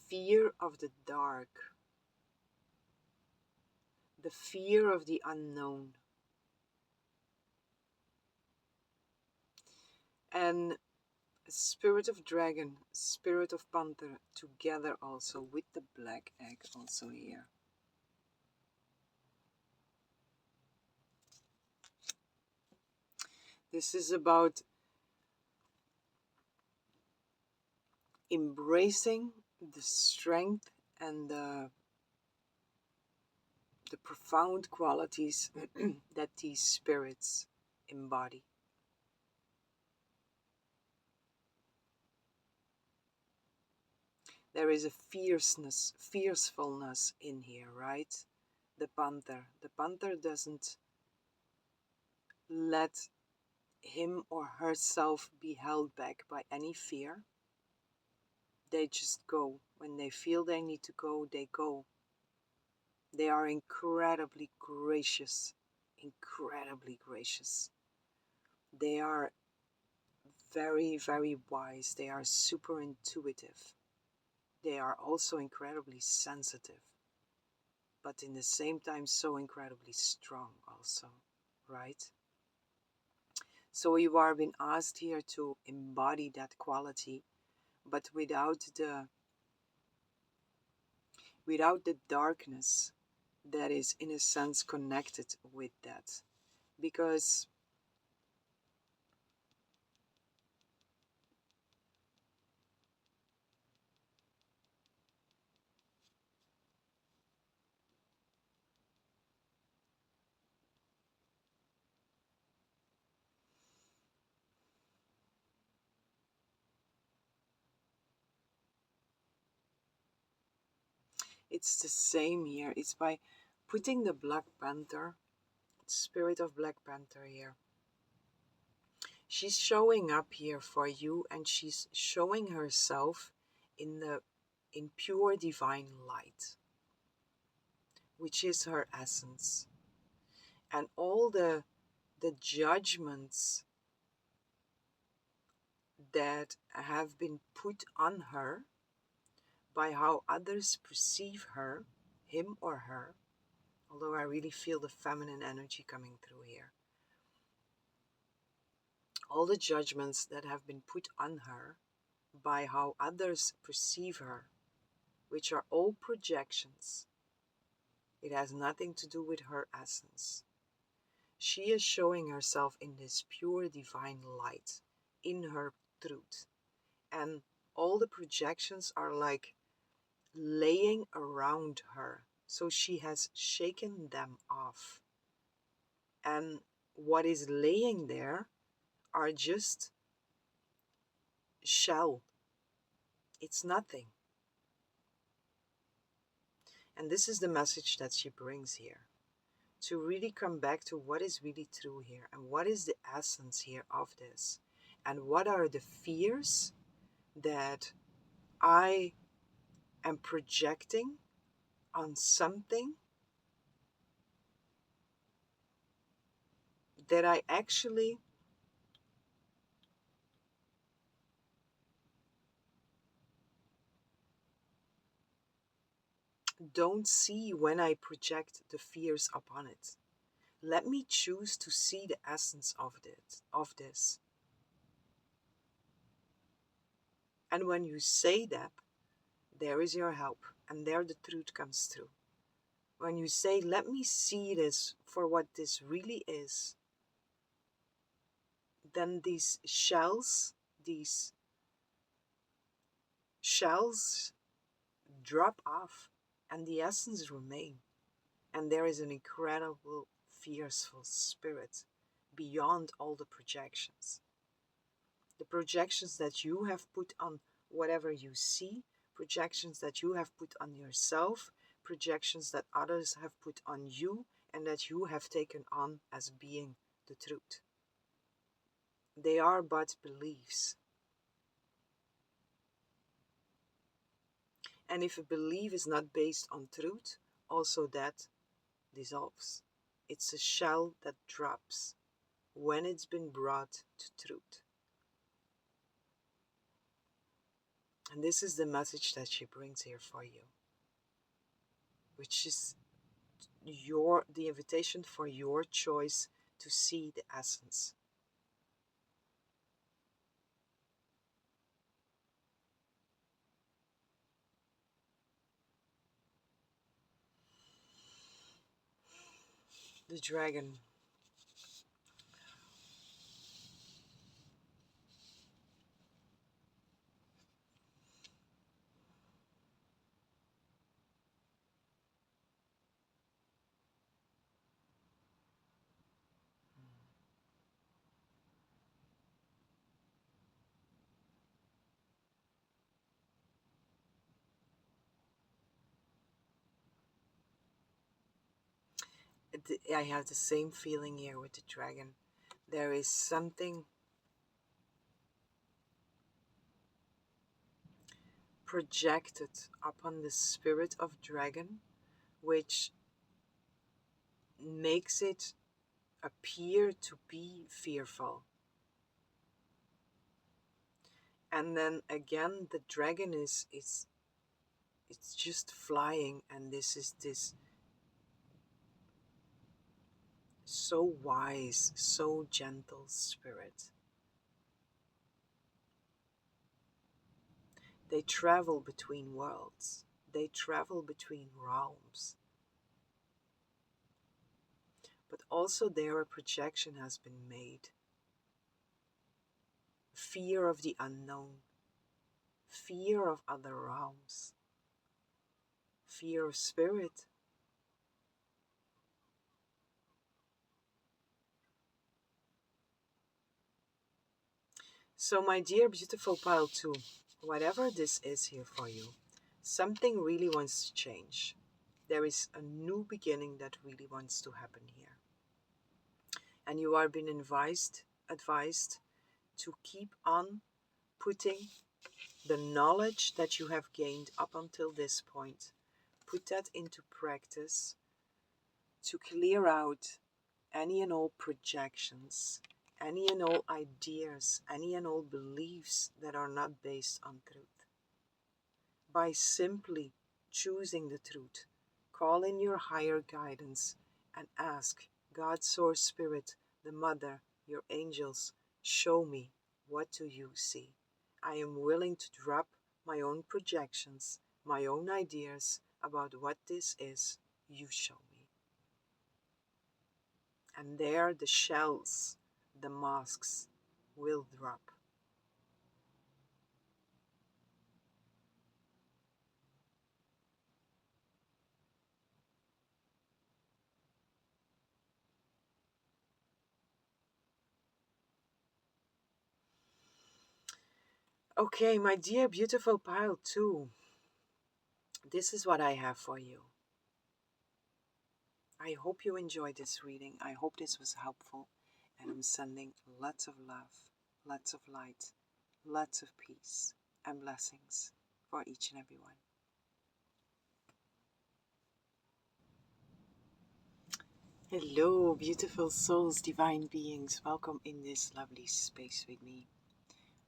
fear of the dark, the fear of the unknown. And spirit of dragon, spirit of panther together also with the black egg also here. This is about embracing the strength and the profound qualities that these spirits embody. There is a fierceness, fiercefulness in here, right? The panther doesn't let him or herself be held back by any fear. They just go. When they feel they need to go, they go. They are incredibly gracious, incredibly gracious. They are very, very wise. They are super intuitive. They are also incredibly sensitive, but in the same time so incredibly strong also, right? So you are being asked here to embody that quality, but without the darkness that is in a sense connected with that. Because it's the same here. It's by putting the Black Panther, spirit of Black Panther here. She's showing up here for you, and she's showing herself in pure divine light, which is her essence. And all the judgments that have been put on her by how others perceive her, him or her, although I really feel the feminine energy coming through here. All the judgments that have been put on her by how others perceive her, which are all projections. It has nothing to do with her essence. She is showing herself in this pure divine light, in her truth. And all the projections are like laying around her. So she has shaken them off. And what is laying there are just shell. It's nothing. And this is the message that she brings here. To really come back to what is really true here. And what is the essence here of this. And what are the fears that I am projecting on something that I actually don't see when I project the fears upon it. Let me choose to see the essence of this. And when you say that, there is your help, and there the truth comes through. When you say, let me see this for what this really is, then these shells drop off, and the essence remain. And there is an incredible, fearful spirit beyond all the projections. The projections that you have put on whatever you see, projections that you have put on yourself, projections that others have put on you, and that you have taken on as being the truth. They are but beliefs. And if a belief is not based on truth, also that dissolves. It's a shell that drops when it's been brought to truth. And this is the message that she brings here for you, which is the invitation for your choice to see the essence. The dragon. I have the same feeling here with the dragon. There is something projected upon the spirit of dragon which makes it appear to be fearful. And then again the dragon is it's just flying, and this is this so wise, so gentle spirit. They travel between worlds. They travel between realms. But also there a projection has been made. Fear of the unknown. Fear of other realms. Fear of spirit. So my dear beautiful pile 2, whatever this is here for you, something really wants to change. There is a new beginning that really wants to happen here. And you are being advised to keep on putting the knowledge that you have gained up until this point, put that into practice to clear out any and all projections, any and all ideas, any and all beliefs that are not based on truth. By simply choosing the truth, call in your higher guidance and ask God, Source Spirit, the Mother, your angels, show me, what do you see? I am willing to drop my own projections, my own ideas about what this is. You show me. And there the shells, the masks will drop. Okay, my dear beautiful pile 2, this is what I have for you. I hope you enjoyed this reading. I hope this was helpful. And I'm sending lots of love, lots of light, lots of peace and blessings for each and every one. Hello, beautiful souls, divine beings. Welcome in this lovely space with me.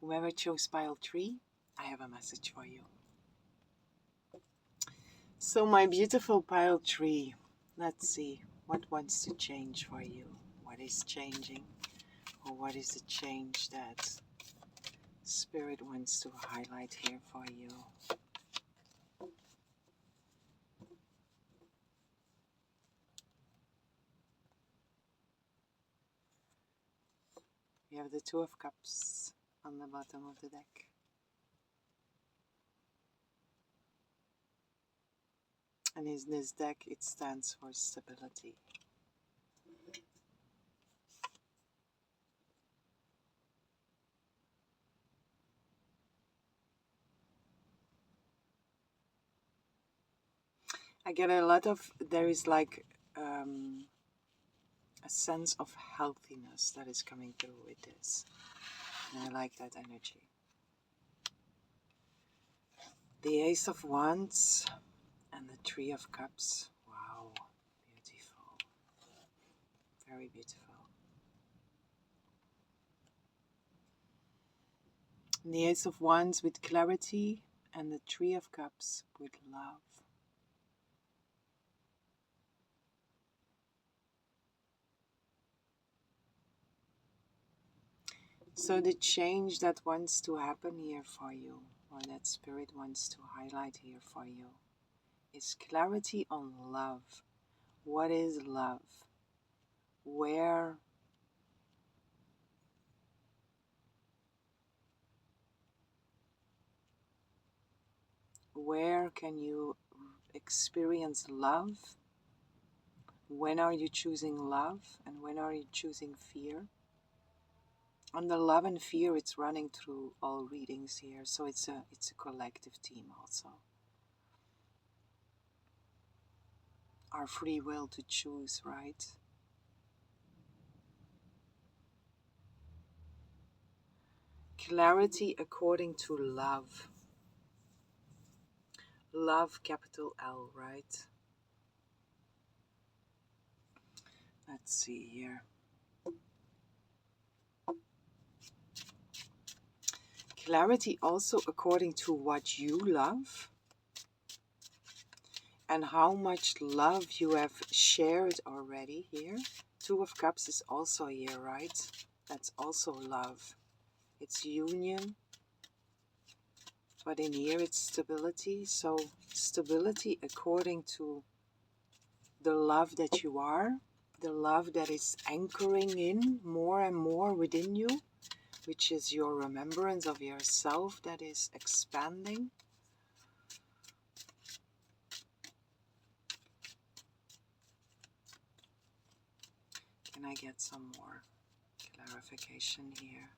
Whoever chose pile 3, I have a message for you. So my beautiful pile 3, let's see what wants to change for you. What is changing, or what is the change that Spirit wants to highlight here for you. We have the Two of Cups on the bottom of the deck. And in this deck, it stands for stability. I get a lot of, there is like a sense of healthiness that is coming through with this. And I like that energy. The Ace of Wands and the Three of Cups. Wow, beautiful. Very beautiful. And the Ace of Wands with clarity and the Three of Cups with love. So the change that wants to happen here for you, or that Spirit wants to highlight here for you, is clarity on love. What is love? Where can you experience love? When are you choosing love, and when are you choosing fear? On the love and fear, it's running through all readings here, so it's a collective theme also. Our free will to choose, right? Clarity according to love. Love, capital L, right? Let's see here. Clarity also according to what you love and how much love you have shared already here. Two of Cups is also here, right? That's also love. It's union. But in here it's stability. So stability according to the love that you are, the love that is anchoring in more and more within you, which is your remembrance of yourself that is expanding. Can I get some more clarification here?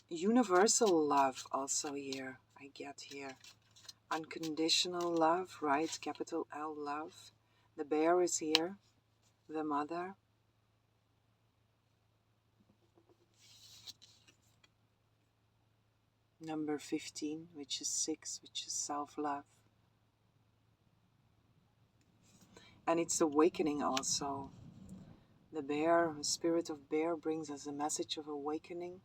Universal love also here, I get here. Unconditional love, right? Capital L, love. The bear is here, the mother. Number 15, which is 6, which is self-love. And it's awakening also. The bear, the spirit of bear, brings us a message of awakening.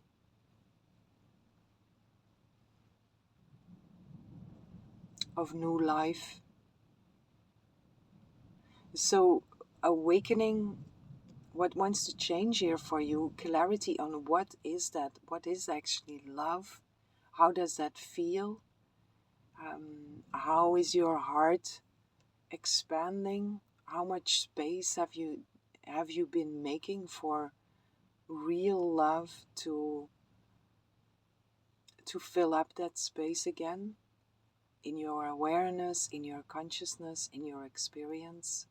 Of new life. So awakening, what wants to change here for you, clarity on what is that, what is actually love, how does that feel, how is your heart expanding, how much space have you been making for real love to fill up that space again in your awareness, in your consciousness, in your experience.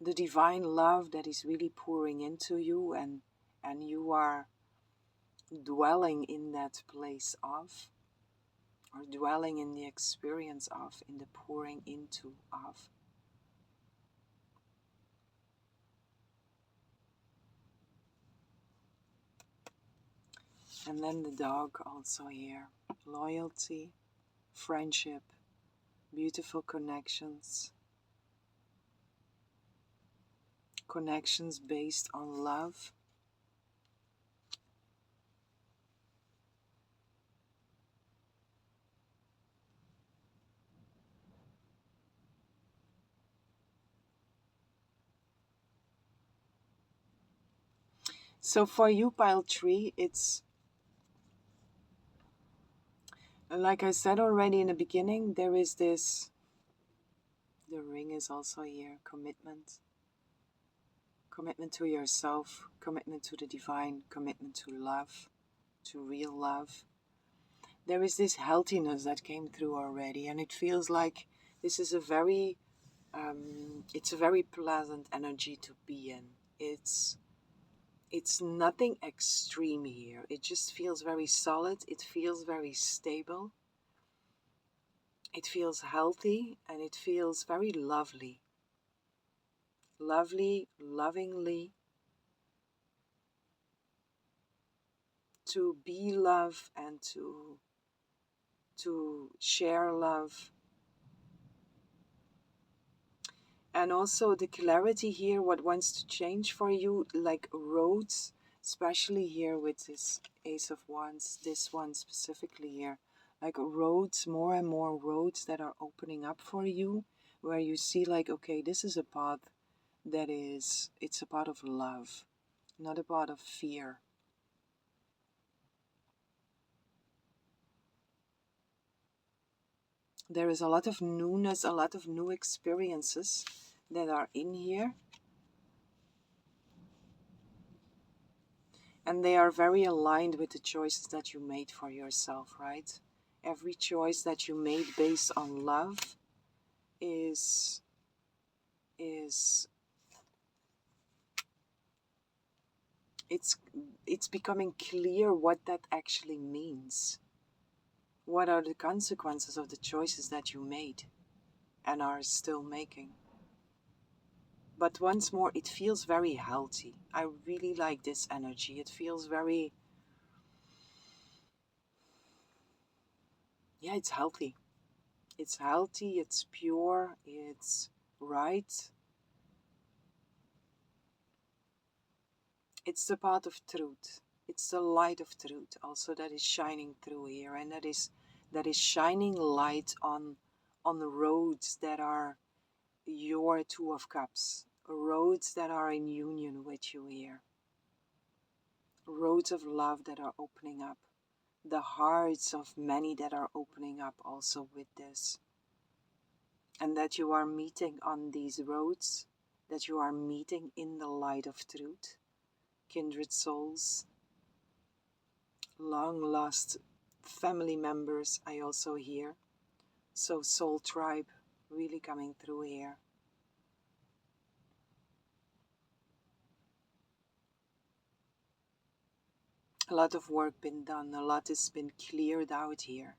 the divine love that is really pouring into you, and you are dwelling in that place of, or dwelling in the experience of, in the pouring into of. And then the dog also here. Loyalty, friendship, beautiful connections. Connections based on love. So for you, pile 3, it's like I said already in the beginning, there is this, the ring is also here, commitment. Commitment to yourself, commitment to the divine, commitment to love, to real love. There is this healthiness that came through already, and it feels like this is a very, it's a very pleasant energy to be in. It's nothing extreme here. It just feels very solid. It feels very stable. It feels healthy, and it feels very lovely. Lovely, lovingly, to be love and to share love. And also the clarity here, what wants to change for you, like roads, especially here with this Ace of Wands, this one specifically here, like roads, more and more roads that are opening up for you, where you see like, okay, this is a path that is, it's a path of love, not a path of fear. There is a lot of newness, a lot of new experiences that are in here. And they are very aligned with the choices that you made for yourself, right? Every choice that you made based on love is it's it's becoming clear what that actually means. What are the consequences of the choices that you made and are still making? But once more, it feels very healthy. I really like this energy. It feels very, yeah, it's healthy. It's healthy, it's pure, it's right. It's the path of truth. It's the light of truth also that is shining through here, and that is shining light on the roads that are your Two of Cups, roads that are in union with you here, roads of love that are opening up, the hearts of many that are opening up also with this, and that you are meeting on these roads, that you are meeting in the light of truth, kindred souls, long lost family members I also hear. So soul tribe really coming through here. A lot of work been done, a lot has been cleared out here.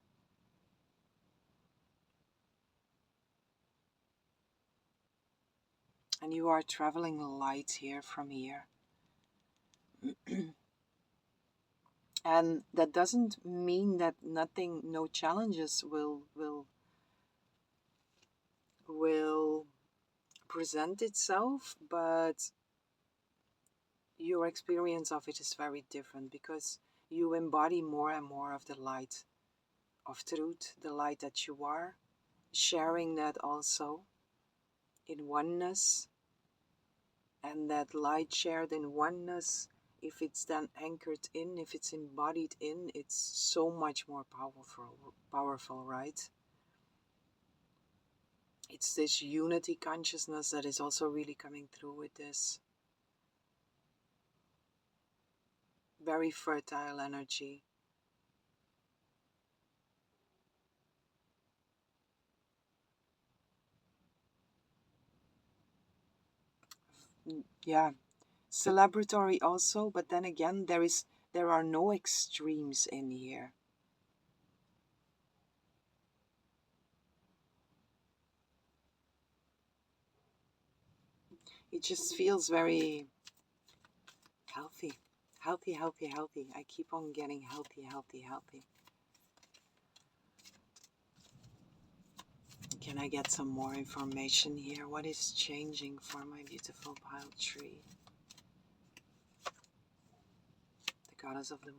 And you are traveling light here from here. And that doesn't mean that nothing, no challenges will present itself, but your experience of it is very different because you embody more and more of the light of truth, the light that you are, sharing that also in oneness. And that light shared in oneness, if it's then anchored in, if it's embodied in, it's so much more powerful, right? It's this unity consciousness that is also really coming through with this very fertile energy. yeah, celebratory also, but then again, there are no extremes in here. It just feels very healthy. Healthy, healthy, healthy. I keep on getting healthy, healthy, healthy. Can I get some more information here? What is changing for my beautiful pile tree? The goddess of the moon.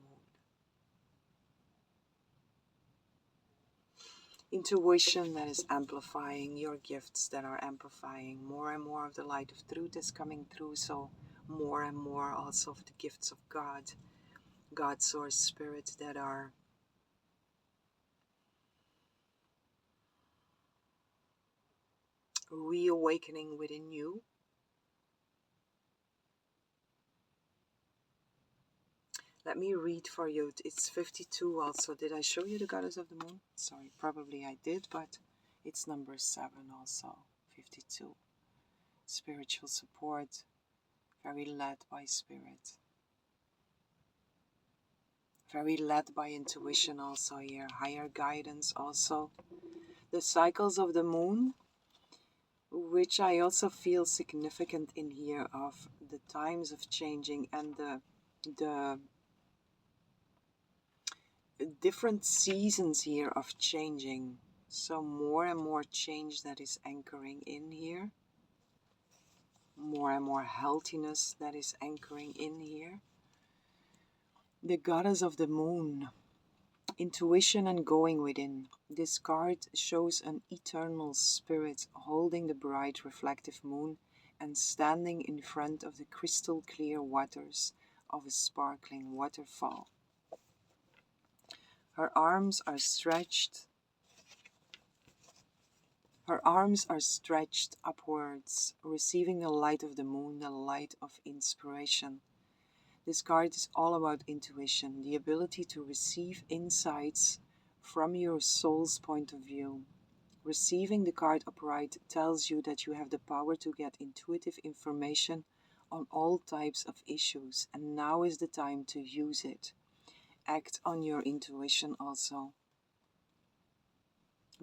Intuition that is amplifying, your gifts that are amplifying. More and more of the light of truth is coming through, so more and more also of the gifts of God, God source spirits that are reawakening within you. Let me read for you. It's 52 also. Did I show you the goddess of the moon? Sorry, probably I did, but it's number 7 also. 52. Spiritual support, very led by spirit. Very led by intuition also here. Higher guidance also. The cycles of the moon, which I also feel significant in here, of the times of changing and the different seasons here of changing. So more and more change that is anchoring in here. More and more healthiness that is anchoring in here. The goddess of the moon. Intuition and going within. This card shows an eternal spirit holding the bright reflective moon and standing in front of the crystal clear waters of a sparkling waterfall. Her arms are stretched upwards, receiving the light of the moon, the light of inspiration. This card is all about intuition, the ability to receive insights from your soul's point of view. Receiving the card upright tells you that you have the power to get intuitive information on all types of issues, and now is the time to use it. Act on your intuition also.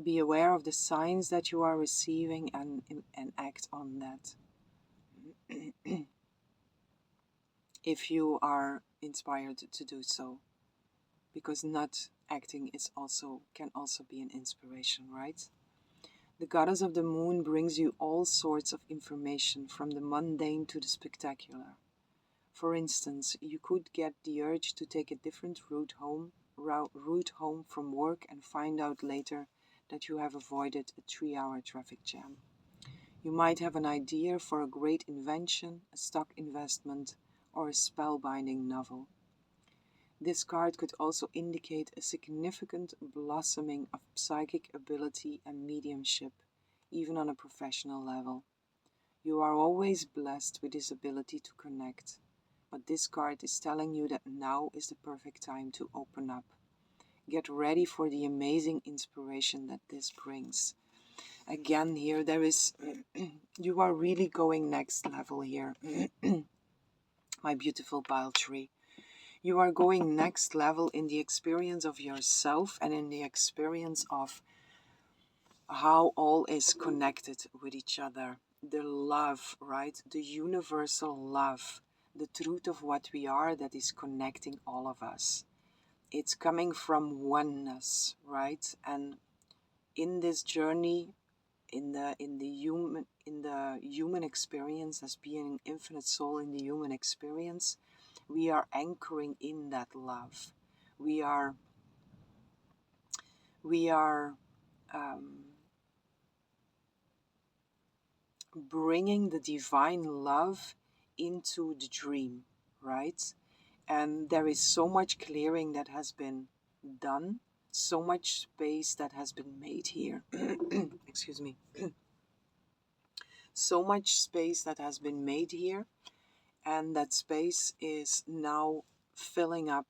Be aware of the signs that you are receiving and act on that. If you are inspired to do so, because not acting can also be an inspiration, right? The goddess of the moon brings you all sorts of information, from the mundane to the spectacular. For instance, you could get the urge to take a different route home from work and find out later that you have avoided a 3-hour traffic jam. You might have an idea for a great invention, a stock investment, or a spellbinding novel. This card could also indicate a significant blossoming of psychic ability and mediumship, even on a professional level. You are always blessed with this ability to connect, but this card is telling you that now is the perfect time to open up. Get ready for the amazing inspiration that this brings. Again, here there is, you are really going next level here, my beautiful pile tree. You are going next level in the experience of yourself and in the experience of how all is connected with each other. The love, right? The universal love, the truth of what we are that is connecting all of us. It's coming from oneness, right? And in this journey, in the human experience, as being an infinite soul in the human experience, we are anchoring in that love. We are bringing the divine love into the dream, right? And there is so much clearing that has been done, so much space that has been made here. Excuse me. So much space that has been made here, and that space is now filling up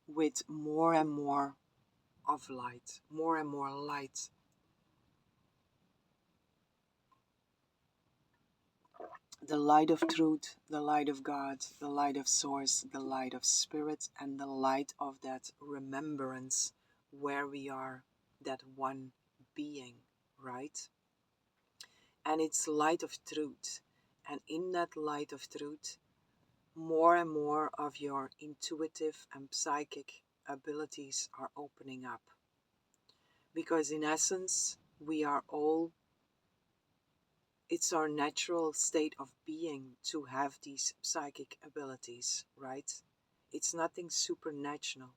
with more and more of light, more and more light. The light of truth, the light of God, the light of source, the light of spirit, and the light of that remembrance where we are that one being, right? And it's light of truth. And in that light of truth, more and more of your intuitive and psychic abilities are opening up. Because in essence, we are all, it's our natural state of being to have these psychic abilities, right? It's nothing supernatural.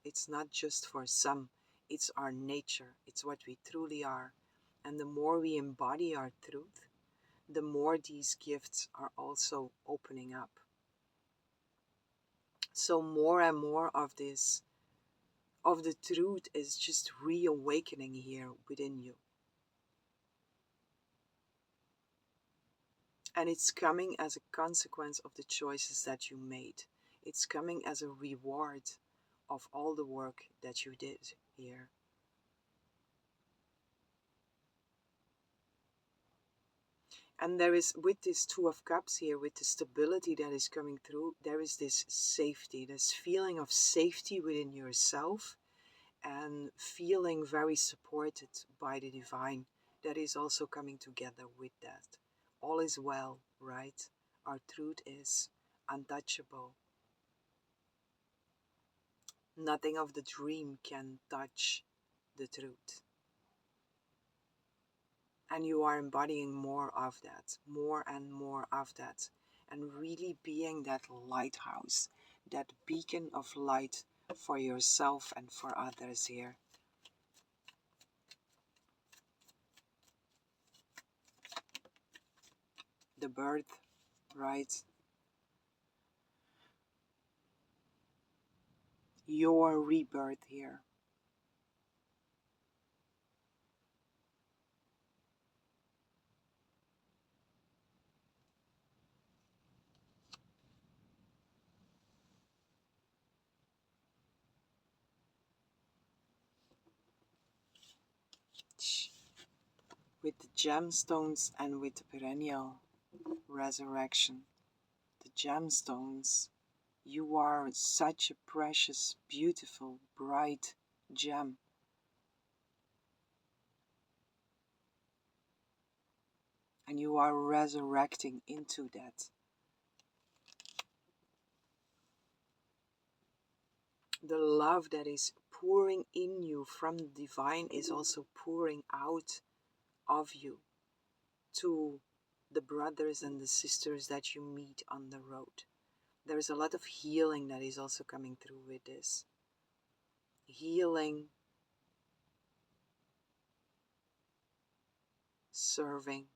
It's not just for some. It's our nature. It's what we truly are. And the more we embody our truth, the more these gifts are also opening up. So more and more of this, of the truth is just reawakening here within you. And it's coming as a consequence of the choices that you made. It's coming as a reward of all the work that you did here. And there is, with this Two of Cups here, with the stability that is coming through, there is this safety, this feeling of safety within yourself, and feeling very supported by the divine that is also coming together with that. All is well, right? Our truth is untouchable. Nothing of the dream can touch the truth. And you are embodying more of that, more and more of that, and really being that lighthouse, that beacon of light for yourself and for others here. The birth, right? Your rebirth here. With the gemstones and with the perennial resurrection. The gemstones, you are such a precious, beautiful, bright gem. And you are resurrecting into that. The love that is pouring in you from the divine is also pouring out of you to the brothers and the sisters that you meet on the road. There is a lot of healing that is also coming through with this. Healing, serving,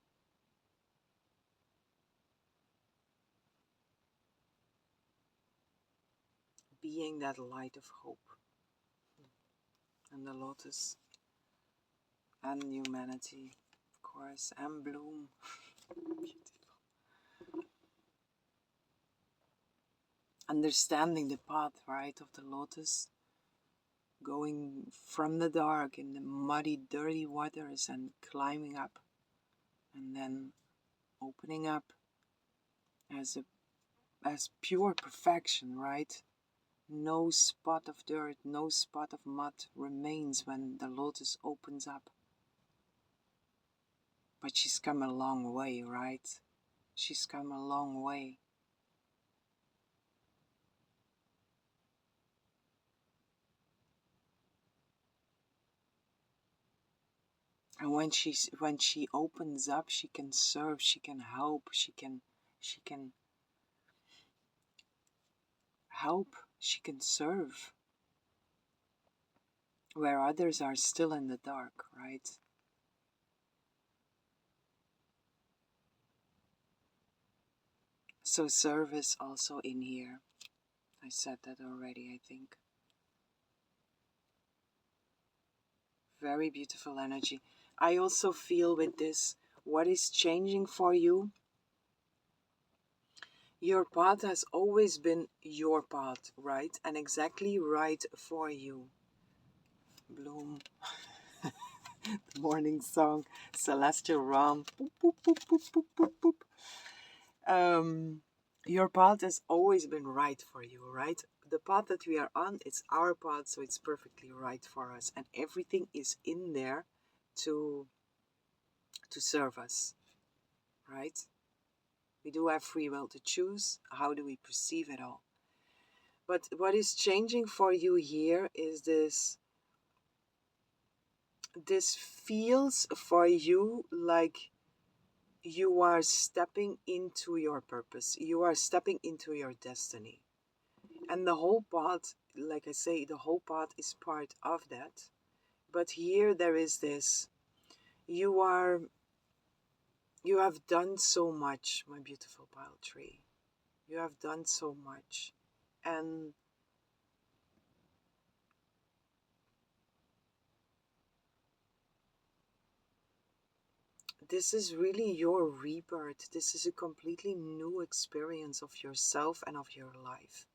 being that light of hope. And the lotus and humanity, of course, and bloom. Understanding the path, right, of the lotus, going from the dark in the muddy, dirty waters and climbing up, and then opening up as pure perfection, right? No spot of dirt, no spot of mud remains when the lotus opens up. But she's come a long way, right? She's come a long way. And when she opens up, she can serve, she can help, she can help, she can serve where others are still in the dark, right? So service also in here. I said that already, I think. Very beautiful energy. I also feel with this, what is changing for you? Your path has always been your path, right? And exactly right for you. Bloom. morning song, celestial realm. Boop, boop, boop, boop, boop, boop, boop. Your path has always been right for you, right? The path that we are on, it's our path, so it's perfectly right for us, and everything is in there to serve us, right? We do have free will to choose. How do we perceive it all? But what is changing for you here is this feels for you like you are stepping into your purpose. You are stepping into your destiny. And the whole path, like I say, the whole path is part of that. But here there is this, you have done so much, my beautiful pile tree. You have done so much. And this is really your rebirth. This is a completely new experience of yourself and of your life.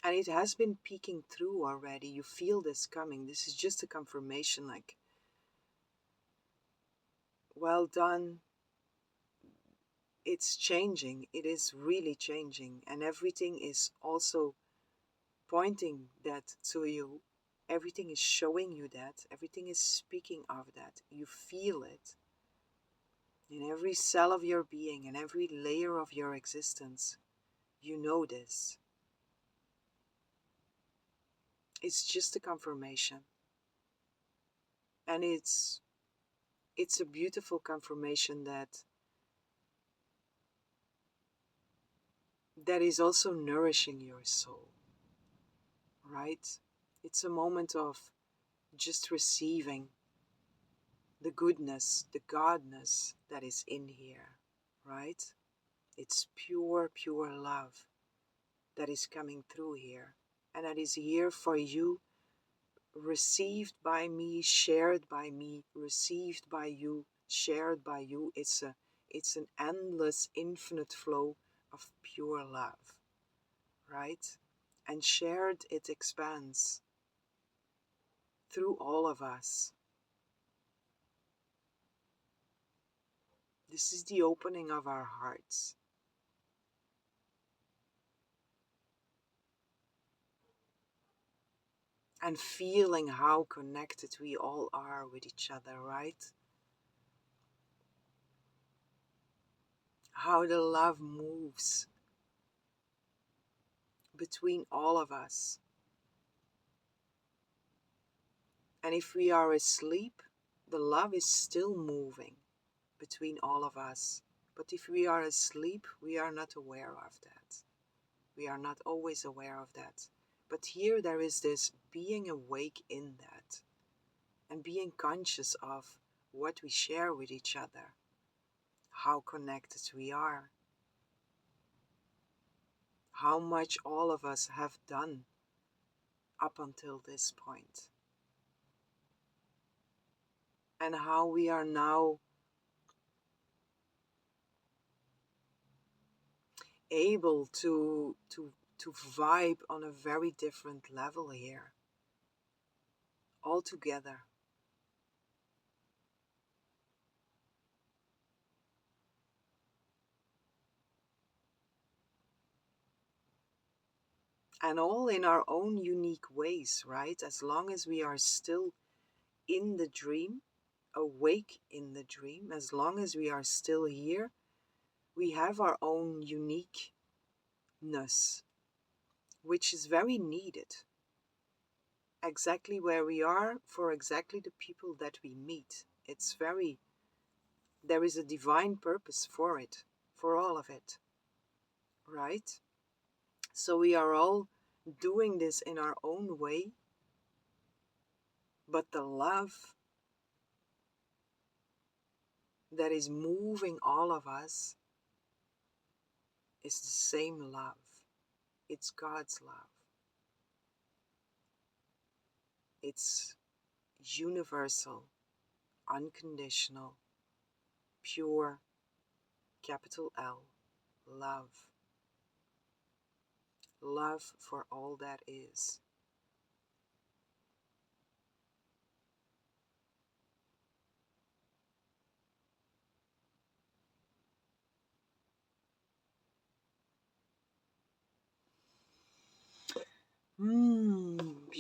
And it has been peeking through already. You feel this coming. This is just a confirmation like, well done. It's changing. It is really changing. And everything is also pointing that to you. Everything is showing you that. Everything is speaking of that. You feel it in every cell of your being, in every layer of your existence. You know this. It's just a confirmation. And it's a beautiful confirmation that is also nourishing your soul, right? It's a moment of just receiving the goodness, the godness that is in here, right? It's pure, pure love that is coming through here. And that is here for you, received by me, shared by me, received by you, shared by you. It's an endless, infinite flow of pure love, right? And shared, it expands through all of us. This is the opening of our hearts. And feeling how connected we all are with each other, right? How the love moves between all of us. And if we are asleep, the love is still moving between all of us. But if we are asleep, we are not aware of that. We are not always aware of that. But here there is this being awake in that and being conscious of what we share with each other, how connected we are, how much all of us have done up until this point, and how we are now able to vibe on a very different level here, all together. And all in our own unique ways, right? As long as we are still in the dream, awake in the dream, as long as we are still here, we have our own uniqueness, which is very needed. Exactly where we are for exactly the people that we meet. There is a divine purpose for it, for all of it, right? So we are all doing this in our own way, but the love that is moving all of us is the same love. It's God's love. It's universal, unconditional, pure, capital L, love. Love for all that is.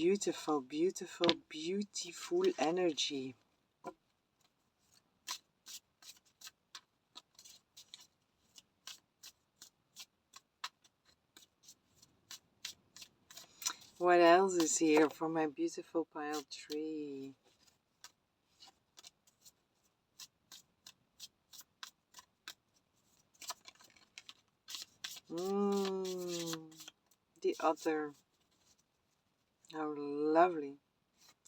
beautiful, beautiful, beautiful energy. What else is here for my beautiful pile tree? The other. How lovely.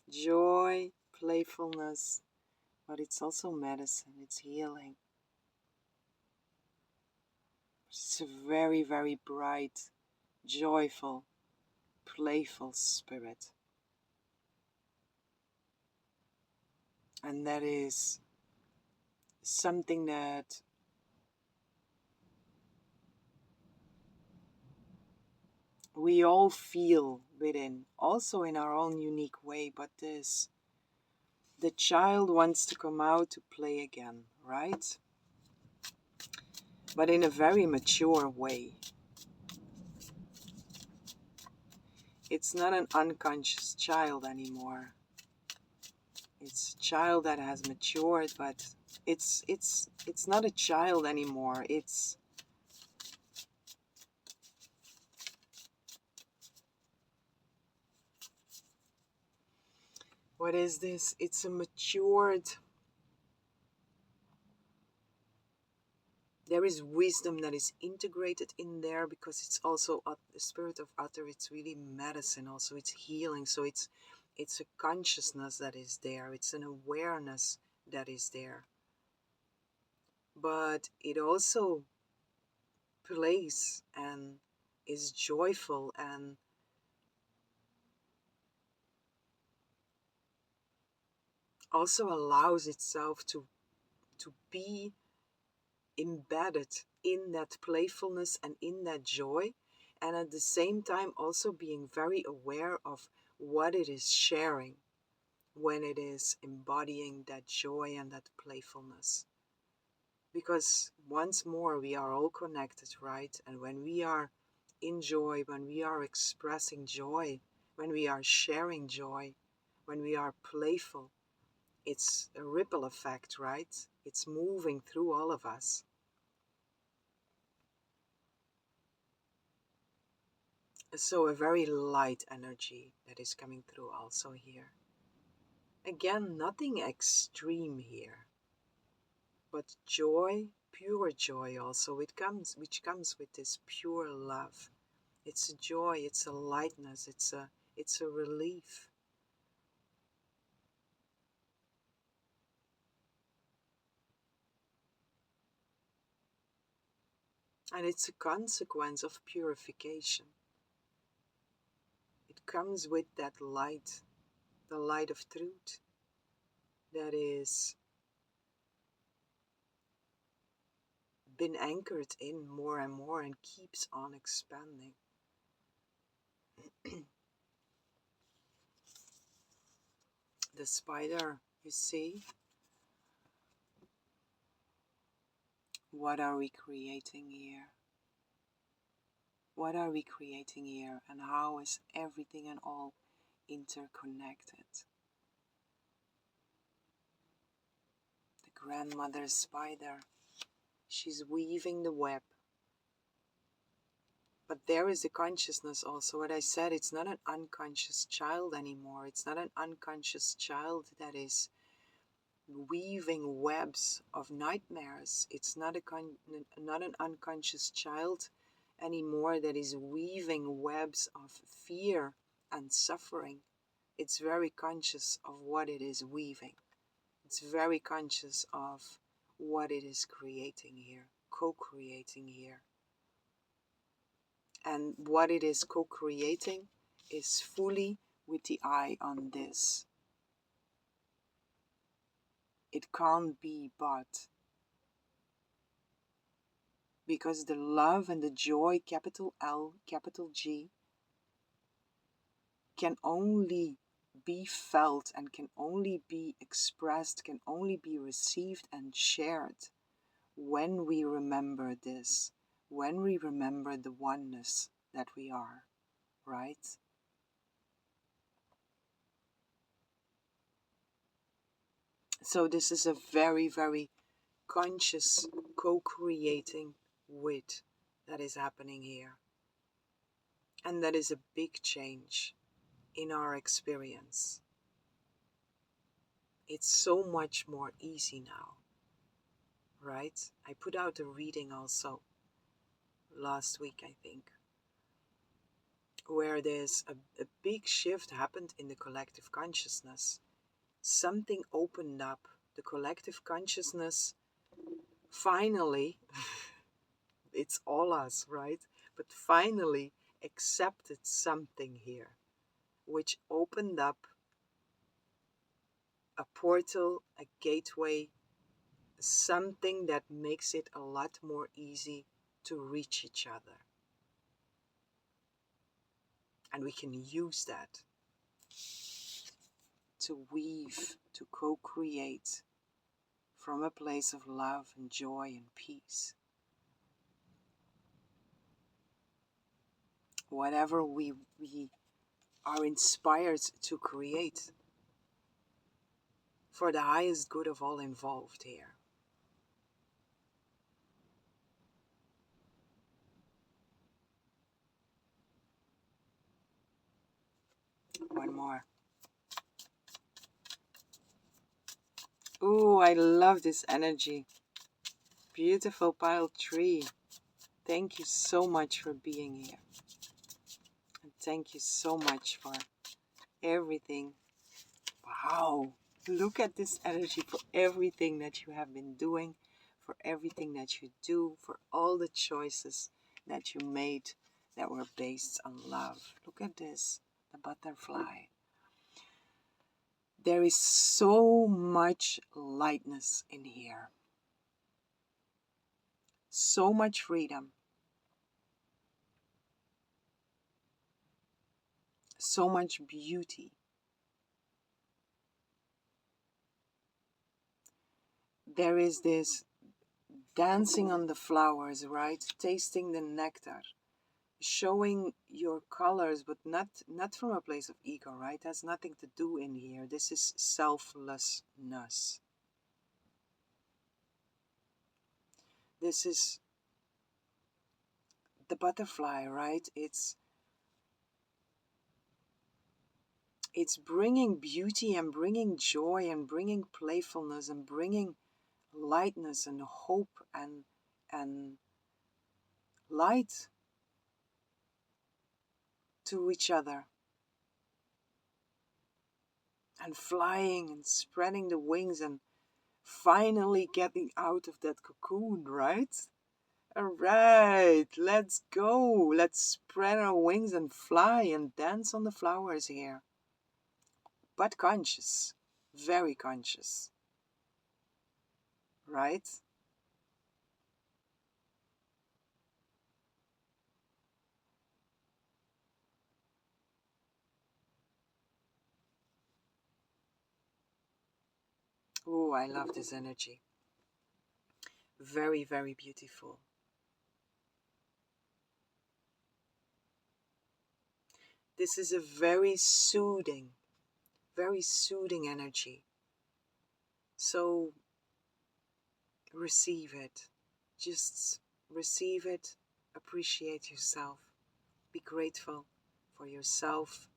Joy, playfulness, but it's also medicine, it's healing. It's a very, very bright, joyful, playful spirit. And that is something that we all feel within, also in our own unique way, but the child wants to come out to play again, right? But in a very mature way. It's not an unconscious child anymore. It's a child that has matured, but it's not a child anymore. What is this? It's a matured. There is wisdom that is integrated in there because it's also the spirit of utter. It's really medicine. Also, it's healing. So it's a consciousness that is there. It's an awareness that is there. But it also plays and is joyful and also allows itself to be embedded in that playfulness and in that joy, and at the same time also being very aware of what it is sharing when it is embodying that joy and that playfulness. Because once more, we are all connected, right? And when we are in joy, when we are expressing joy, when we are sharing joy, when we are playful, it's a ripple effect, right? It's moving through all of us. So a very light energy that is coming through also here. Again, nothing extreme here, but joy, pure joy also, which comes with this pure love. It's a joy, it's a lightness, it's a relief. And it's a consequence of purification. It comes with that light, the light of truth, that is been anchored in more and more and keeps on expanding. The spider, you see, what are we creating here? What are we creating here, and how is everything and all interconnected? The grandmother spider, she's weaving the web. But there is a consciousness also. What I said, it's not an unconscious child anymore. It's not an unconscious child that is weaving webs of nightmares. It's not not an unconscious child anymore that is weaving webs of fear and suffering. It's very conscious of what it is weaving. It's very conscious of what it is creating here, co-creating here. And what it is co-creating is fully with the eye on this. It can't be but. Because the love and the joy, capital L, capital G, can only be felt and can only be expressed, can only be received and shared when we remember this, when we remember the oneness that we are, right? So this is a very, very conscious co-creating with that is happening here. And that is a big change in our experience. It's so much more easy now, right? I put out a reading also last week, I think, where there's a big shift happened in the collective consciousness. Something opened up. The collective consciousness finally, it's all us, right? But finally accepted something here, which opened up a portal, a gateway, something that makes it a lot more easy to reach each other. And we can use that to weave, to co-create from a place of love and joy and peace. Whatever we are inspired to create for the highest good of all involved here. One more. Ooh, I love this energy. Beautiful pile tree. Thank you so much for being here. And thank you so much for everything. Wow. Look at this energy, for everything that you have been doing, for everything that you do, for all the choices that you made that were based on love. Look at this, the butterfly. There is so much lightness in here. So much freedom. So much beauty. There is this dancing on the flowers, right? Tasting the nectar. Showing your colors, but not from a place of ego, right? It has nothing to do in here. This is selflessness. This is the butterfly, right? It's bringing beauty and bringing joy and bringing playfulness and bringing lightness and hope and light to each other, and flying and spreading the wings and finally getting out of that cocoon, right? All right, let's go. Let's spread our wings and fly and dance on the flowers here. But conscious, very conscious, right? Oh, I love this energy. Very, very beautiful. This is a very soothing energy. So receive it. Just receive it. Appreciate yourself. Be grateful for yourself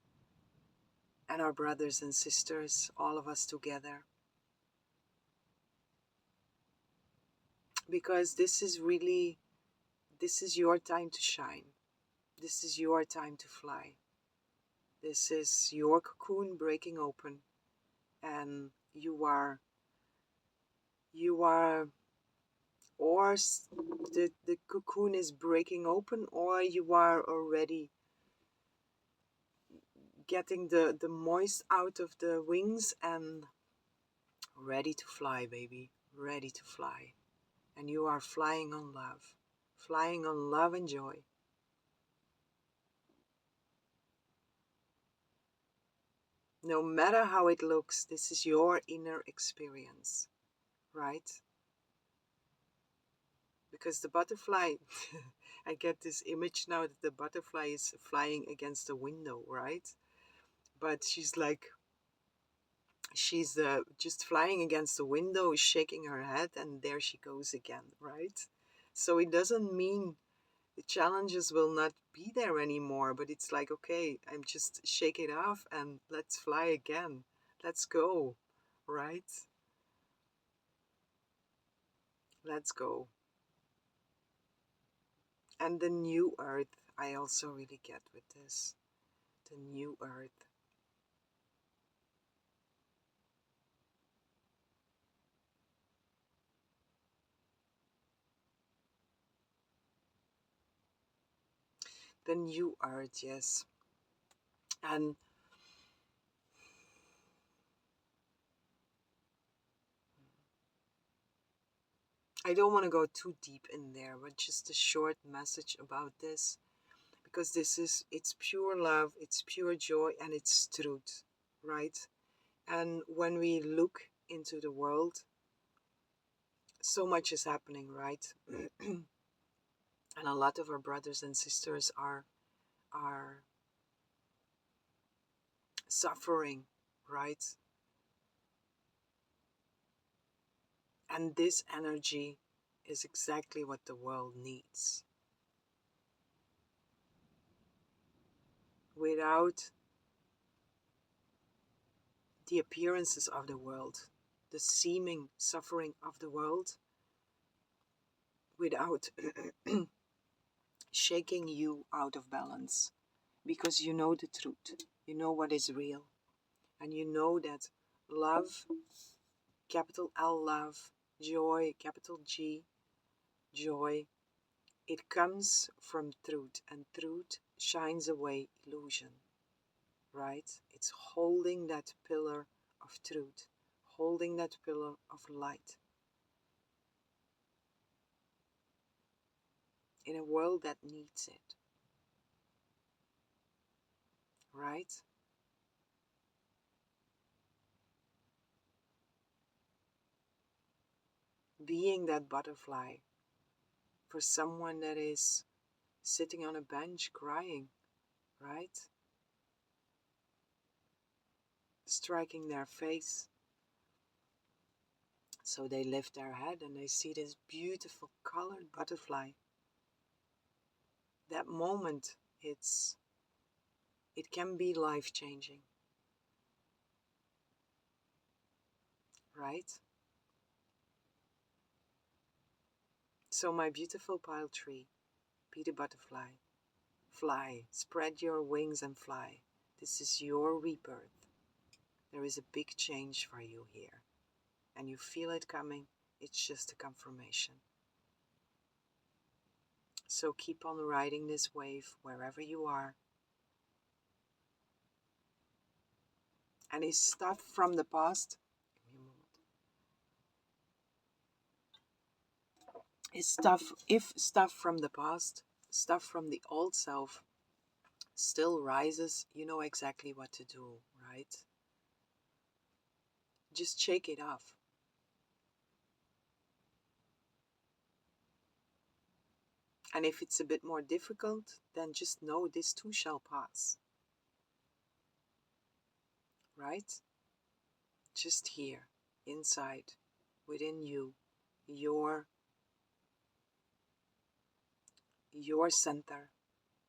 and our brothers and sisters, all of us together. Because this is your time to shine. This is your time to fly. This is your cocoon breaking open, and you are, or the cocoon is breaking open, or you are already getting the moist out of the wings and ready to fly, baby, ready to fly. And you are flying on love and joy. No matter how it looks, this is your inner experience, right? Because the butterfly, I get this image now that the butterfly is flying against the window, right? But she's like she's just flying against the window, shaking her head, and there she goes again, right? So it doesn't mean the challenges will not be there anymore, but it's like, okay, I'm just shake it off and let's fly again. Let's go, right? Let's go. And the new earth, I also really get with this. The new earth. The new earth, yes. And I don't want to go too deep in there, but just a short message about this, because it's pure love, it's pure joy, and it's truth, right? And when we look into the world, so much is happening, right? And a lot of our brothers and sisters are suffering, right? And this energy is exactly what the world needs. Without the appearances of the world, the seeming suffering of the world, without shaking you out of balance, because you know the truth, you know what is real, and you know that love, capital L love, joy, capital G, joy, it comes from truth, and truth shines away illusion, right? It's holding that pillar of truth, holding that pillar of light in a world that needs it, right? Being that butterfly for someone that is sitting on a bench crying, right? Striking their face. So they lift their head and they see this beautiful colored butterfly. That moment, it can be life-changing, right? So my beautiful pile tree, be the butterfly. Fly, spread your wings and fly. This is your rebirth. There is a big change for you here. And you feel it coming. It's just a confirmation. So keep on riding this wave wherever you are. And is stuff from the past, give me a moment. If stuff from the past, stuff from the old self still rises, you know exactly what to do, right? Just shake it off. And if it's a bit more difficult, then just know this too shall pass, right? Just here, inside, within you, your center,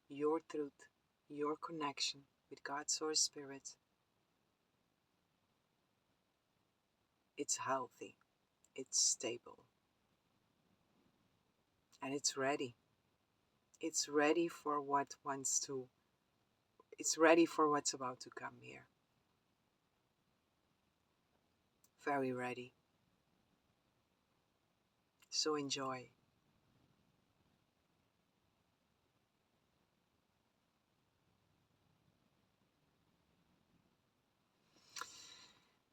your truth, your connection with God Source Spirit. It's healthy, it's stable, and it's ready. It's ready for it's ready for what's about to come here. Very ready. So enjoy.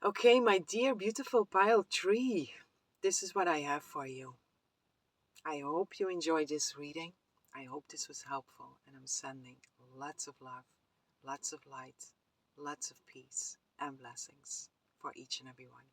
Okay, my dear beautiful pile tree, this is what I have for you. I hope you enjoyed this reading. I hope this was helpful, and I'm sending lots of love, lots of light, lots of peace and blessings for each and every one.